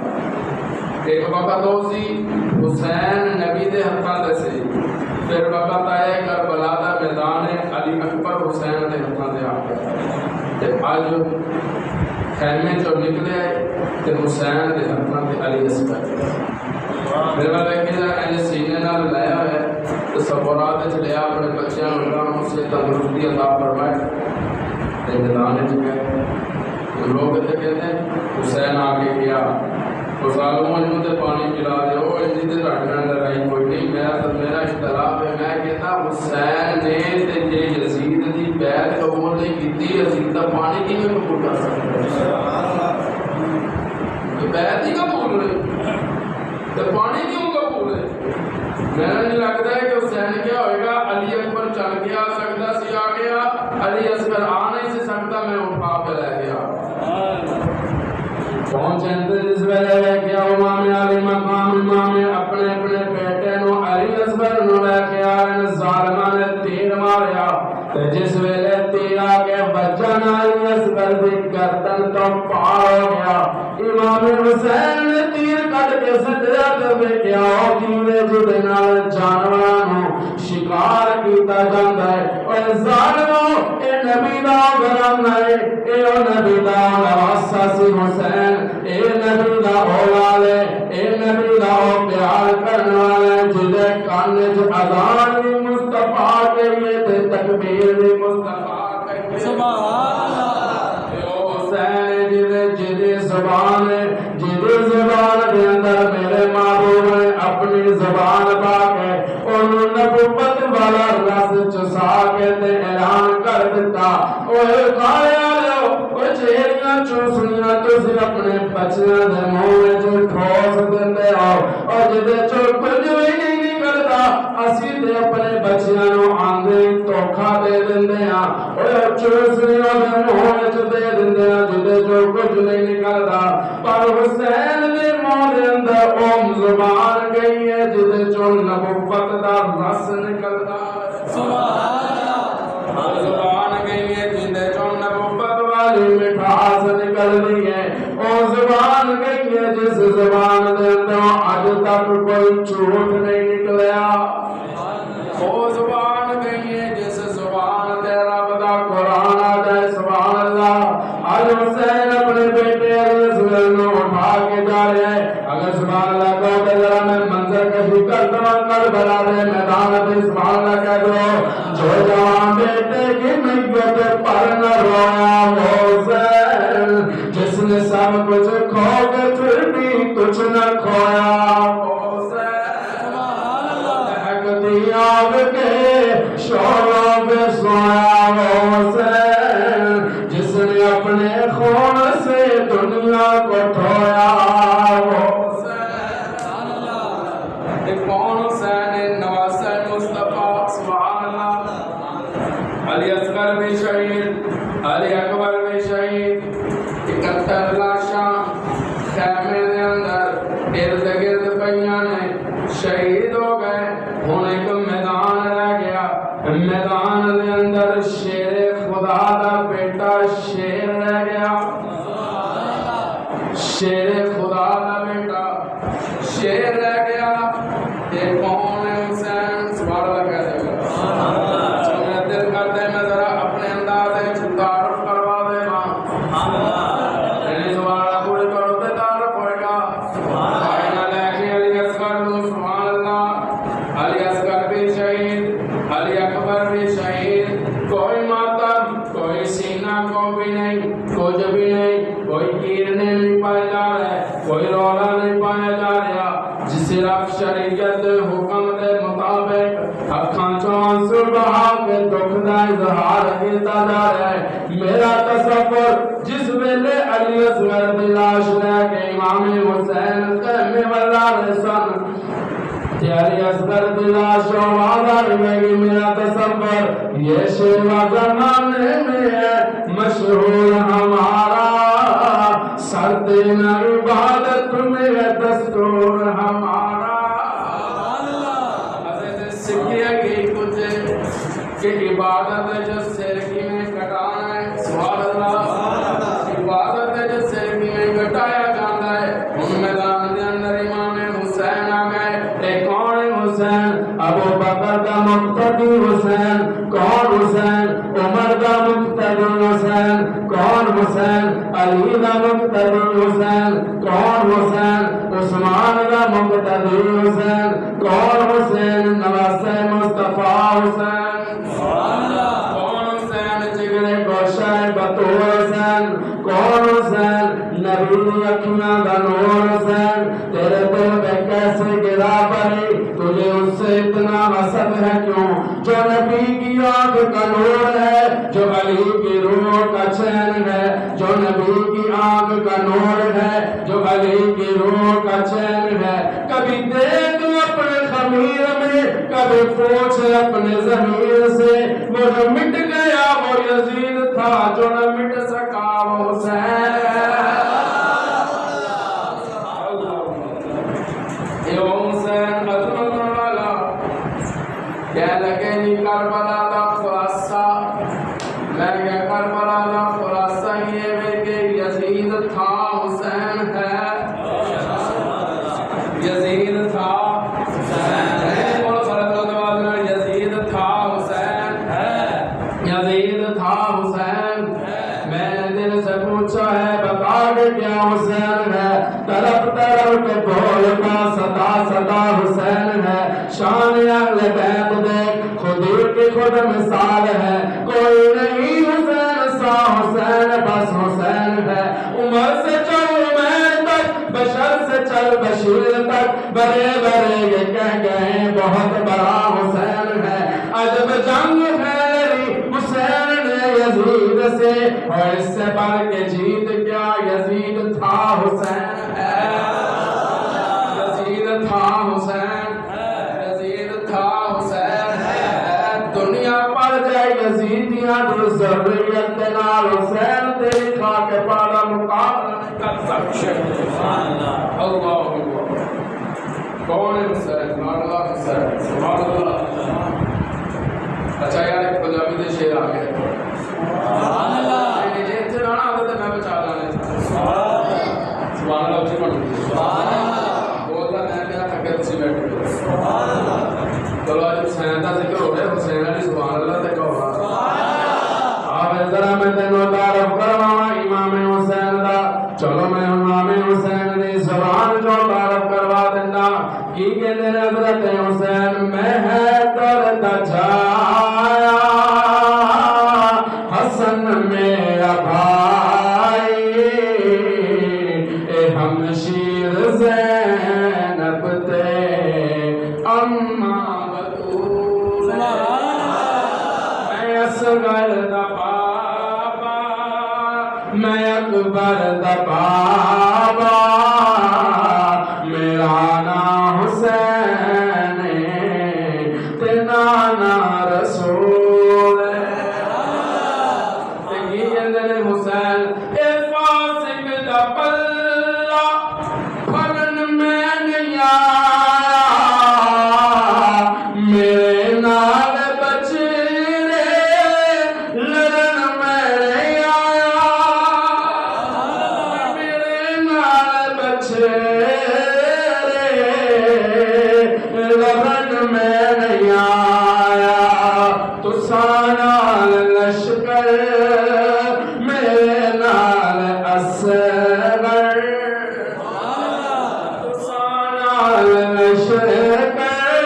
ایک وقت ہو سی حسین نبی دے ہتھاں تے سی، پھر وقت آئے کربلا دا میدان علی اکبر حسین دے ہتھاں تے آ گیا، تے اج خیمے چوں نکلے تے حسین دے ہتھاں تے علی اصغر میرے بات ہے کہ ذرا سینے نال لایا ہے تصورات وچ لیا اپنے بچیاں نوں اللہ اس سے تندرستی عطا فرمائے تے میدان وچ گئے۔ لوگ تے کہتے ہیں حسین آ کے گیا تو ظالموں انہوں تے پانی پلا دے، او انہی تے رکھنا لڑائی کوئی نہیں، میرا اختلاف ہے۔ میں کہتا حسین نے تے جے یزید دی بیعت قبول نہیں کیتی، یزید دا پانی کیویں قبول کر سکتا ہے؟ بیعت ہی قبول نہیں تو پانی کیوں قبول ہے؟ میرا نہیں لگتا ہے کہ حسین کیا ہوئے گا، علی اکبر چل کے آ سکتا سی، آ گیا، علی اصغر آ نہیں سی سکتا، میں اٹھا کے لے گیا۔ پہنچے جس ویلے لے کے امام علی مقام امام اپنے اپنے بیٹے نو علی اصغر نو لے کے آ رہے، ظالماں نے تیر ماریا، جس ویلے تیر آ کے بچہ علی اصغر دی گردن تو پار ہو گیا۔ امام حسین نے تیر کٹ کے سجدہ تے بیٹھیا، او جیوے جدے نال جانوراں نو شکار کیتا جاندا ہے۔ اے ظالمو، اے نبی دا گھرانہ ہے، اے او نبی دا واسطہ سی حسین، اے نبی دا اولاد ہے، اے نبی دا پیار کرنے والا ہے، جدے کان وچ اذان بھی مصطفیٰ کے لیے تے تکبیر بھی مصطفیٰ کے لیے، سبحان اللہ۔ اے او حسین جدے زبان ہے، جدے زبان دے اندر میرے محبوب نے اپنی زبان پا کے انہوں نبوت والا رس چسا کے تے اعلان کر دیتا، اوے کھانے والو، اوے چہریاں چوسنیاں تسی اپنے بچیاں دے منہ وچ ٹھوس دیندے ہو، اور جدے چوں کچھ بھی نہیں نکلدا اسی تے اپنے بچیاں نو آندے دھوکھا دے دیندے ہاں، اوے چوسنیاں دے منہ وچ دے دیندے ہاں جدے چوں کچھ نہیں نکلدا۔ پر حسین دے منہ دے اندر اوم زبان گئی ہے جدے چوں نبوت دا رس نکلدا ہے، سبحان اللہ۔ زبان گئی ہے جدے چوں نبوت والی مٹھاس نکلدی ہے، او زبان گئی ہے جس زبان دے اندر اج تک کوئی جھوٹ نہیں نکلیا، او زبان گئی ہے جس زبان تے رب دا قرآن آ جائے، سبحان اللہ۔ آج حسین اپنے بیٹے علی اصغر نو اٹھا کے جا رہے ہیں، اگر سبحان اللہ کہو تو ذرا میں منظر کشی کر دوں، کربلا دے میدان پہ سبحان اللہ کہہ دو، جو جوان بیٹے کی میت پر نہ رویا وہ حسین، جس نے سب کچھ کھو کے پھر بھی کچھ نہ کھویا وہ حسین، سبحان اللہ۔ دہکتی آگ کے شعلوں پہ سویا وہ حسین، جس نے اپنے خون سے دنیا کو دھویا وہ حسین، سبحان اللہ۔ ایک کون حسین نواسہ مصطفیٰ، سبحان اللہ۔ علی اصغر بھی شہید، علی اکبر بھی شہید، 71 لاشاں خیمے دے اندر ارد گرد پئیاں نے، شہید ہو گئے۔ ہن ایک میدان رہ گیا، میدان دے اندر شیر خدا دا بیٹا شیر رہ گیا، شیر خدا دا بیٹا شیر رہ گیا۔ یہ کون ہے حسین؟ سبحان اللہ کہہ دے گا، میں دل کرتا ہے میں ذرا اپنے انداز تعارف کروا دے گا، یعنی سبحان اللہ پورے کرو تے تعارف ہوئے گا۔ آئینہ لے کے علی اصغر نو، سبحان اللہ، علی اصغر بھی شہید، علی اکبر بھی شہید، کوئی ماتم کوئی سینہ کو بھی نہیں، کچھ بھی نہیں، کوئی گرنے نہیں پائے جا رہے، کوئی رولا نہیں پایا جا رہا، صرف شریعت حکم دے مطابق اکھاں چوں آنسو بہا کے دکھ دا اظہار کیتا جا رہا ہے۔ میرا تصور جس ویلے علی اصغر دی لاش لے کے امام حسین خیمے والا سن، علی اصغر دی لاش آواز آ رہی، میرا تصور یہ شیوا زمانے میں ہے مشہور ہمارا، سردین عبادت میں ہے دستور ہمارا۔ حضرت سکھیا کی کچھ کہ عبادت جو سر کی میں کٹانا ہے سبحان اللہ عبادت جو سر کی میں کٹایا جاتا ہے ان میدان دے اندر امام حسین آ گئے اے کون حسین ابو بکر کا مقتدی حسین کون حسین عمر کا مقتدی حسین کون حسین علی کا مقتدی حسین کون حسین عثمان کا مقتدی حسین کون حسین نواسہ مصطفیٰ حسین کون حسین جگرے گوشہ بطور حسین کون حسین نبی اکھیاں کا نور حسین تیرے دل پہ کیسے گرا پڑی تجھے اس سے اتنا حسد ہے کیوں جو نبی کی آنکھ کا نور ہے جو علی کی روح کا چین ہے جو نبی کی آنکھ کا نور ہے جو علی کی روح کا چین ہے کبھی دیکھ اپنے خمیر میں کبھی پوچھ اپنے ضمیر سے وہ جو مٹ گیا وہ یزید تھا جو نہ مٹ سکا وہ حسین حسین عظمت والا کہہ لگے نہیں کربلا دا خلاصہ میں کیا کربلا دا خلاصہ یہ ہے کہ یزید تھا حسین ہے یزید تھا یزید تھا حسین ہے یزید تھا حسین میں نے دل سے پوچھا ہے بتا کہ کیا حسین ہے طرف طرف کے بول کا صدا صدا حسین ہے شان اہل بیت دیکھ خودی کی خود مثال ہے کوئی نہیں حسین سا حسین بس حسین ہے عمر سے چل عمر تک بشر سے چل بشیر تک بڑے بڑے یہ کہہ گئے بہت بڑا حسین ہے عجب جنگ ہے حسین نے یزید سے اور اس سے بڑھ کے جیت کیا یزید تھا حسین ہے یزید تھا حسین یزید تھا حسین ہے دنیا پڑ جائے یزیدیاں دل ضروریت نال حسین تیری خاک پالا مقابلہ کر سکتے اللہ اکبر کون ہے حسین مارلا حسین سبحان اللہ اچھا یار ایک پنجابی دے شعر آ گئے سبحان اللہ جی اتنے رانا آتا تو میں بچا لانے سبحان اللہ اچھی پڑھ سبحان اللہ بولتا میں کیا تھکے تسی بیٹھے سبحان اللہ چلو آج حسین کا ذکر ہو گیا حسین علی سبحان اللہ تے کہو سبحان اللہ آپ ذرا میں تینوں تعارف کرواواں امام حسین دا چلو میں امام حسین دی زبان جو تعارف کروا دینا کی کہتے ہیں حضرت حسین میں ہے کرتا چھایا حسن میرا بھائی اے ہمشیر زینب تے اماں بطول میں اصغر دا بابا میں اکبر دا بابا میرا نام حسین تے نانا رسول حسین اے فاسق دا پلہ پھرن میں نہیں آیا میرے نال بچے لڑن میں نہیں آیا میرے نال بچے لڑن میں نہیں آیا تو سارا لشکر میرے نال اصغر تو سارا لشکر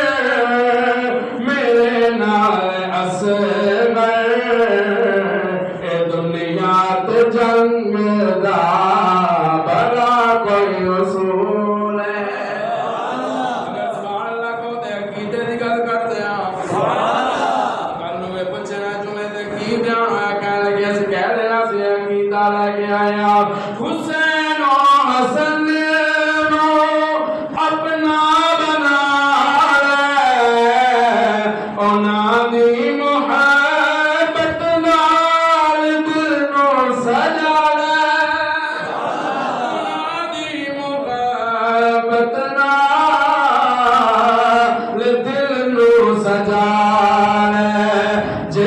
میرے نال اصغر اے دنیا تے جنگ دا بڑا کوئی اصول ہے سبحان اللہ کو تے عقیدے دی گل کرتے ہیں سبحان اللہ کل میں پوچھنا جمعے تے کی بیان ہویا کہہ لگے اس کہہ دینا سی عقیدہ لے کے آیا حسین و حسن نو اپنا بنا لے انہاں دی محبت نال دل نو سجا لے انہاں دی محبت نال دل نو سجا لے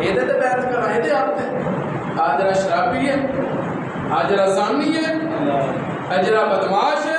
ਇਹਦੇ ਤੇ ਬੈਠ ਕਰ ਆਏ ਦੇ ਆਤੇ ਆਜਰਾ ਸ਼ਰਾਬੀ ਹੈ, ਆਜਰਾ ਜ਼ਾਨੀ ਹੈ, ਅਜਰਾ ਬਦਮਾਸ਼ ਹੈ।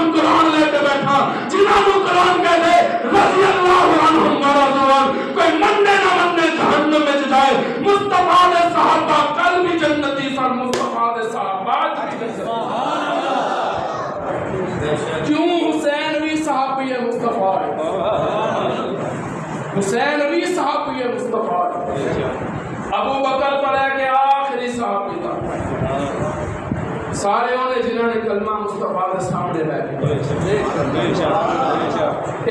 قائم قرآن لے کے بیٹھا جنہوں کو قرآن کہتے رضی اللہ عنہم و رضوا عنہ کوئی مننے نہ مننے جہنم میں جائے مصطفیٰ دے صحابہ کل بھی جنتی سن مصطفیٰ دے صحابہ کیوں حسین بھی صحابی مصطفیٰ حسین بھی صحابی مصطفیٰ ابو بکر پڑھا کہ آخری صحابی تھا سارے انہیں جنہوں نے کلمہ مصطفیٰ کے سامنے بیٹھے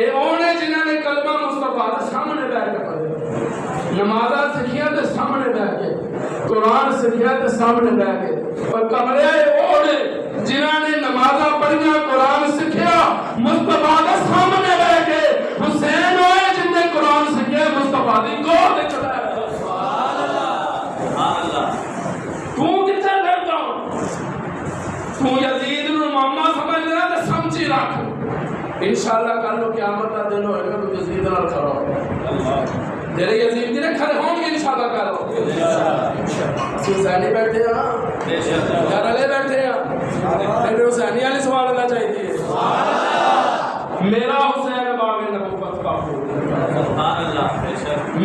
انہیں جنہوں نے کلمہ مصطفیٰ کے سامنے بیٹھے نمازہ سکھیا کے سامنے بیٹھے قرآن سکھیا کے سامنے بیٹھے اور کمرے اوڑے جنہوں نے نمازہ پڑھیا قرآن سکھیا مصطفیٰ کے سامنے بیٹھے حسین ہوئے جن نے قرآن سکھیا مصطفیٰ کی گود چڑھایا تو یزید نو ماما سمجھ لینا تے سمجھی رکھ انشاءاللہ کل نو قیامت دا دن ہوئے گا تو یزید نال کھڑا ہو تیرے یزید نے کھڑے ہوں گے انشاءاللہ کرو اسی حسینی بیٹھے ہیں گھر والے بیٹھے ہیں میرے حسینی والی سوال اللہ چاہیے میرا حسین باغ نبوت کا پھول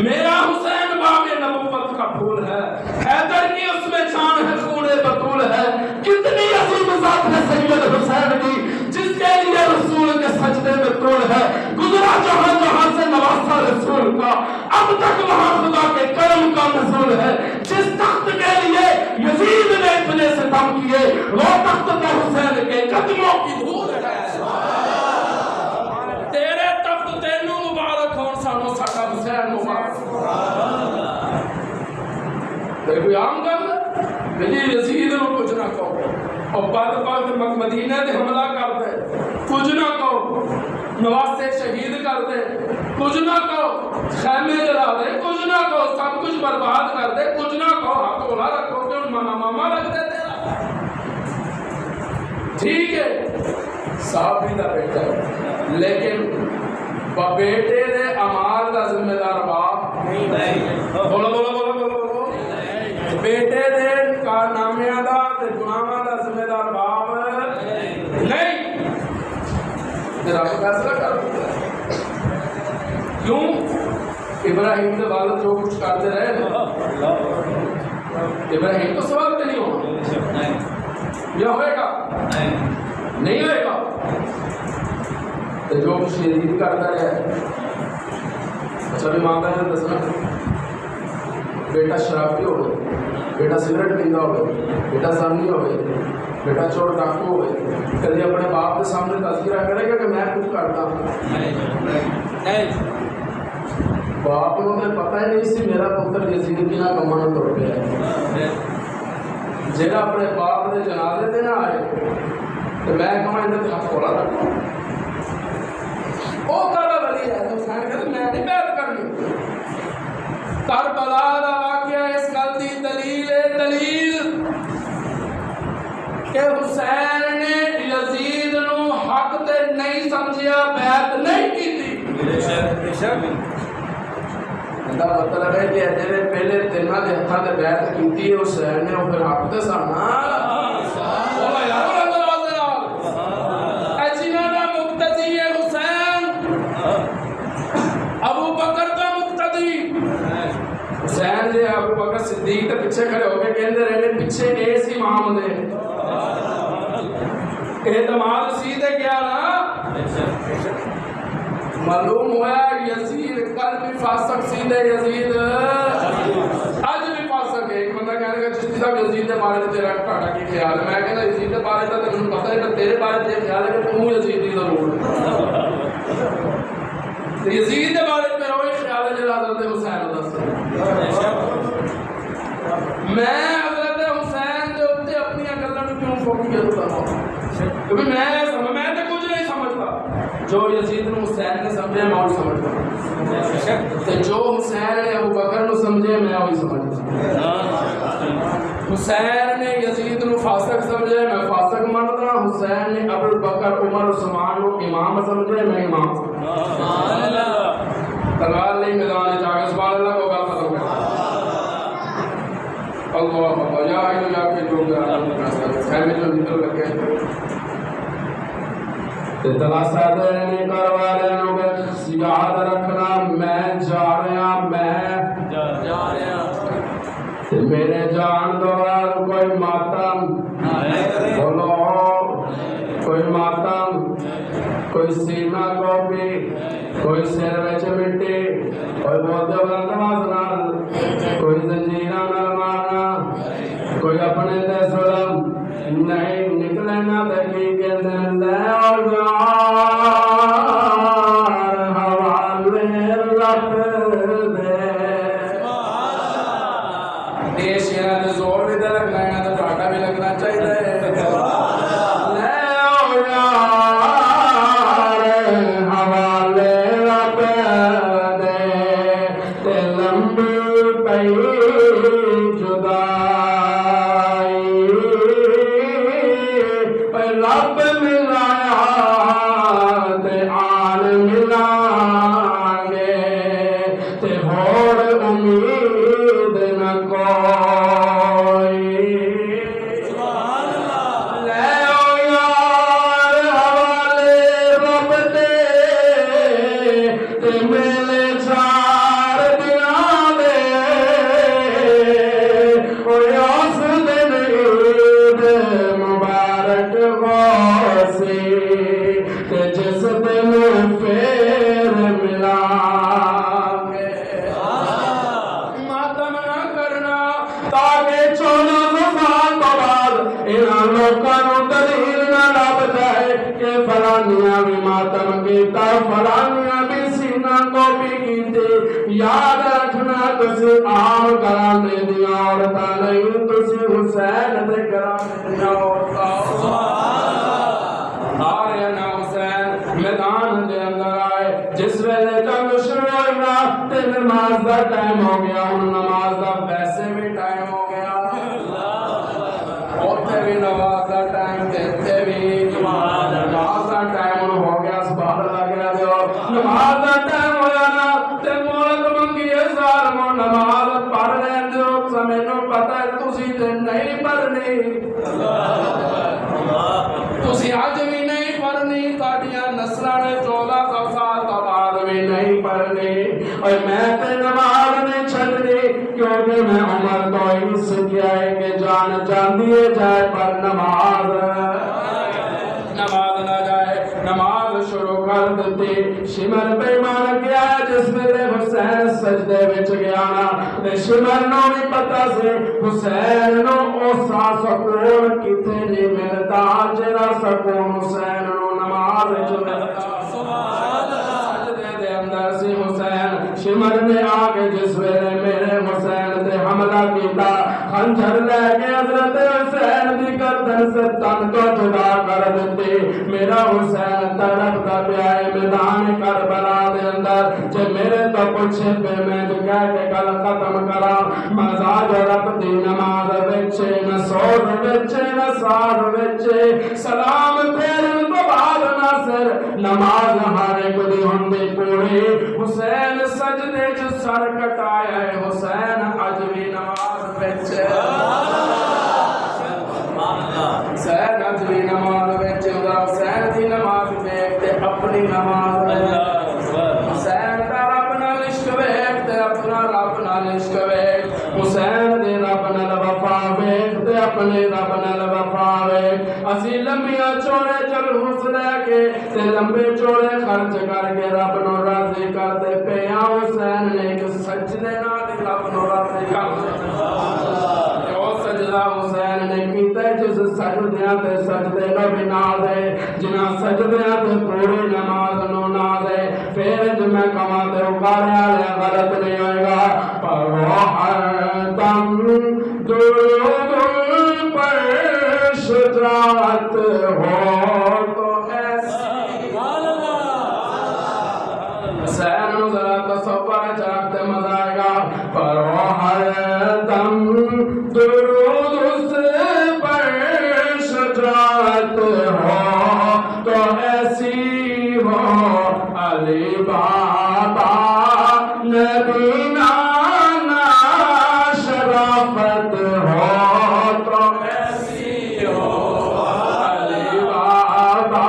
میرا حسین باغ نبوت کا پھول ہے حیدر کی اس میں جان ہے خون بطول ہے کتنی عظیم ذات ہے سید حسین کی جس کے لیے رسول کے سجدے میں توڑ ہے گزرا جہاں جہاں سے نواسا رسول کا اب تک وہاں خدا کے کرم کا نزول ہے جس تخت کے لیے یزید نے اتنے ستم کیے وہ تخت تو حسین کے قدموں کی دھول ہے تیرے تخت تینوں مبارک ہون سانو ساڈا حسین مبارک کوئی عام گل ہے یزید نو کچھ نہ کہو اور بعد بعد مدینہ تے حملہ کر دے کچھ نہ کہو نواسے شہید کر دے کچھ نہ کہو خیمے جلا دے کچھ نہ کہو سب کچھ برباد کر دے کچھ نہ کہو حق اولا رکھو کہ ماما ماما رکھ دے تیرا ٹھیک ہے صحابی دا بیٹا ہے لیکن بیٹے دے اعمال دا ذمہ دار باپ نہیں بولو بولو بولو بولو بیٹے دے کارنامے دا تے گناہاں دا ذمہ دار باپ نہیں رب فیصلہ کر کیوں ابراہیم کے والد جو کچھ کرتے رہے ابراہیم کو سوال تو نہیں ہوگا یہ ہوئے گا نہیں ہوئے گا تو جو کچھ یزید کرتا رہے اچھا بھی مانگا ہے دسنا بیٹا شرابی ہو گئے بیٹا سگریٹ پیندا ہوئے بیٹا سامنی ہوئے بیٹا چور ڈاکو ہوئے کبھی اپنے باپ کے سامنے تذکرہ کرے گا کہ میں کچھ کرتا ہوں باپ کو تو پتہ ہی نہیں سی میرا پتر یزید کیا کمانا توڑ گیا ہے جہاں اپنے باپ کے جنازے تے نہ آئے تو میں کہاں اندر ہاتھ کھولا رکھا وہ کالا ولی ہے تو حسین کہتے میں نہیں بیعت کرنی کربلا دا واقعہ اس گل دی دلیل کہ حسین نے یزید نو حق تے نہیں سمجھیا بیعت نہیں کیتی مطلب ہے کہ جڑے پہلے تیناں دے ہتھاں تے بیعت کیتی ہے حسین نے او پھر حق تے سانا بولا یار ابو بکر کا مقتدی حسین جی ابو بکر صدیق کے پیچھے کھڑے ہو کے کہندے رہے پیچھے ایس امام دے اعتماد سیدھے کیا نا معلوم ہوا یزید کل بھی فاسق سیدھے یزید آج بھی فاسق ہے ایک بندہ کہنے کا چشتی صاحب یزید کے بارے میں تیرا ٹاٹا کی خیال ہے میں کہنا یزید کے بارے میں تو پتہ ہے کہ تیرے بارے میں خیال ہے کہ تم یزیدی ضرور یزید کے بارے میں وہی خیال ہے جڑا حضرت حسین دس میں حضرت حسین کے اوپر اپنی گلاں کیوں فوکس کرتا ہوں کیونکہ میں تو کچھ نہیں سمجھتا جو یزید نے حسین نے سمجھے میں وہی سمجھتا جو حسین نے ابو بکر نے سمجھے میں وہی سمجھتا حسین نے یزید نو فاسق سمجھے میں فاسق مانتا حسین نے ابو بکر عمر عثمان کو امام سمجھے میں امام سبحان اللہ تلوار نہیں میدان جا کے سبحان اللہ کو بات ختم کر اللہ یا کے جو خیمے جو نکل کر کے دلاسا دینے کروا لینے یاد رکھنا میں جا رہا میرے جان دوار کوئی ماتم بولو کوئی ماتم کوئی سینہ گوپی کوئی سر وچ مٹی کوئی بودھ بلند نال کوئی زنجیرہ نال مارنا کوئی اپنے دے ظلم نہیں نکلے نہ دکی کے دن لے اور یار حوالے رکھ دے دیش یہاں دے زور بھی دے لگنا ہے تو ٹاٹا بھی لگنا چاہیے لے اور یار حوالے رکھ دے تے لمبی پئی رب ملایا تے آن ملان گے تے ہوڑ امید نہ کوئی لے او یار حوالے رب دے تے میلے چار دیاں دے او یاس دن عید مبارک جس دن پھر ملا گے ماتم نہ کرنا تاکہ 14 سال بعد انہاں لوکاں نوں دلیل نہ لب جائے کہ فلانیاں بھی ماتم کیتا فلانیاں بھی سینہ گوپی کیتی یاد رکھنا تسی عام گھرانے دیاں عورتاں نہیں تسی حسین دے گھرانے دیاں عورتاں میدان دے اندر آئے جس ویلے جنگ شروع ہونا تے نماز دا ٹائم ہو گیا ہن نماز دا ویسے بھی ٹائم ہو گیا اوتھے بھی نماز دا ٹائم تے بھی نماز دا ٹائم ہو گیا سبحان اللہ کہہ دیو نماز دا ٹائم ہویا نا تے مولک منگی ہزار مو نماز پڑھ لین دیو مینوں پتہ ہے تسی تے نہیں پڑھنی تسی اج بھی نہیں پڑھنی تاڑیاں نسلاں نے 1400 سال تو بعد بھی نہیں پڑھنی اور میں تے نماز نہیں چھڈنی کیونکہ میں عمر تو ہی سکھیا ہے کہ جان جاندی ہے جائے پر نماز نہ جائے نماز شروع کر دیتی شمر پیمان کیا جس میں حسین سجدے وچ گیا نا تے شمر نو بھی پتہ سے حسین نو اوسا سکون کتے نہیں ملتا جڑا سکون حسین نو نماز وچ ملتا سجدے دے اندر سی حسین شمر نے آگے جس ویلے میرے حسین تے حملہ کیتا خنجر لے کے حضرت حسین دی گردن سے تن کو جدا کر دیتی میرا حسین تڑپتا پیا ہے میدان کربلا دے اندر جے میرے تو پوچھے پہ میں جو کہہ کے کل ختم کرا مزاج رب دی نماز وچے نہ سوز وچے نہ ساز وچے سلام پھیرن تو بعد ناصر نماز ہر ایک دی ہوندی پوری حسین سجدے جو سر کٹایا ہے حسین اج بھی نماز وچے حسین اج بھی نماز وچے حسین دی نماز دیکھتے اپنی نماز حسین دا رب نال عشق ویکھتے اپنا رب نال عشق ویکھ حسین دے رب نال وفا ویکھتے اپنے رب نال وفا ویکھ اسی لمبیاں چوڑے جلوس لے کے تے لمبے چوڑے خرچ کر کے رب نو راضی کرتے پیا حسین نے ایک سجدے نال رب نو راضی کرتے سجدہ حسین نے کیتا جس سجدیاں تے سجدے نو بھی ناز ہے جنہاں سجدیاں تے پوری نماز نو ناز ہے پھر جو میں کہاں تے اکاریا لے غلط نہیں ہوئے گا پر وہ ہر دم درود پر شجاعت ہو تو ایسی حسین نو ذرا تصور چاہتے مزہ آئے گا پر وہ ہر دم درود اس پر شجاعت ہو تو ایسی ہو علی بابا نبی نانا شرافت ہو تو ایسی ہو علی بابا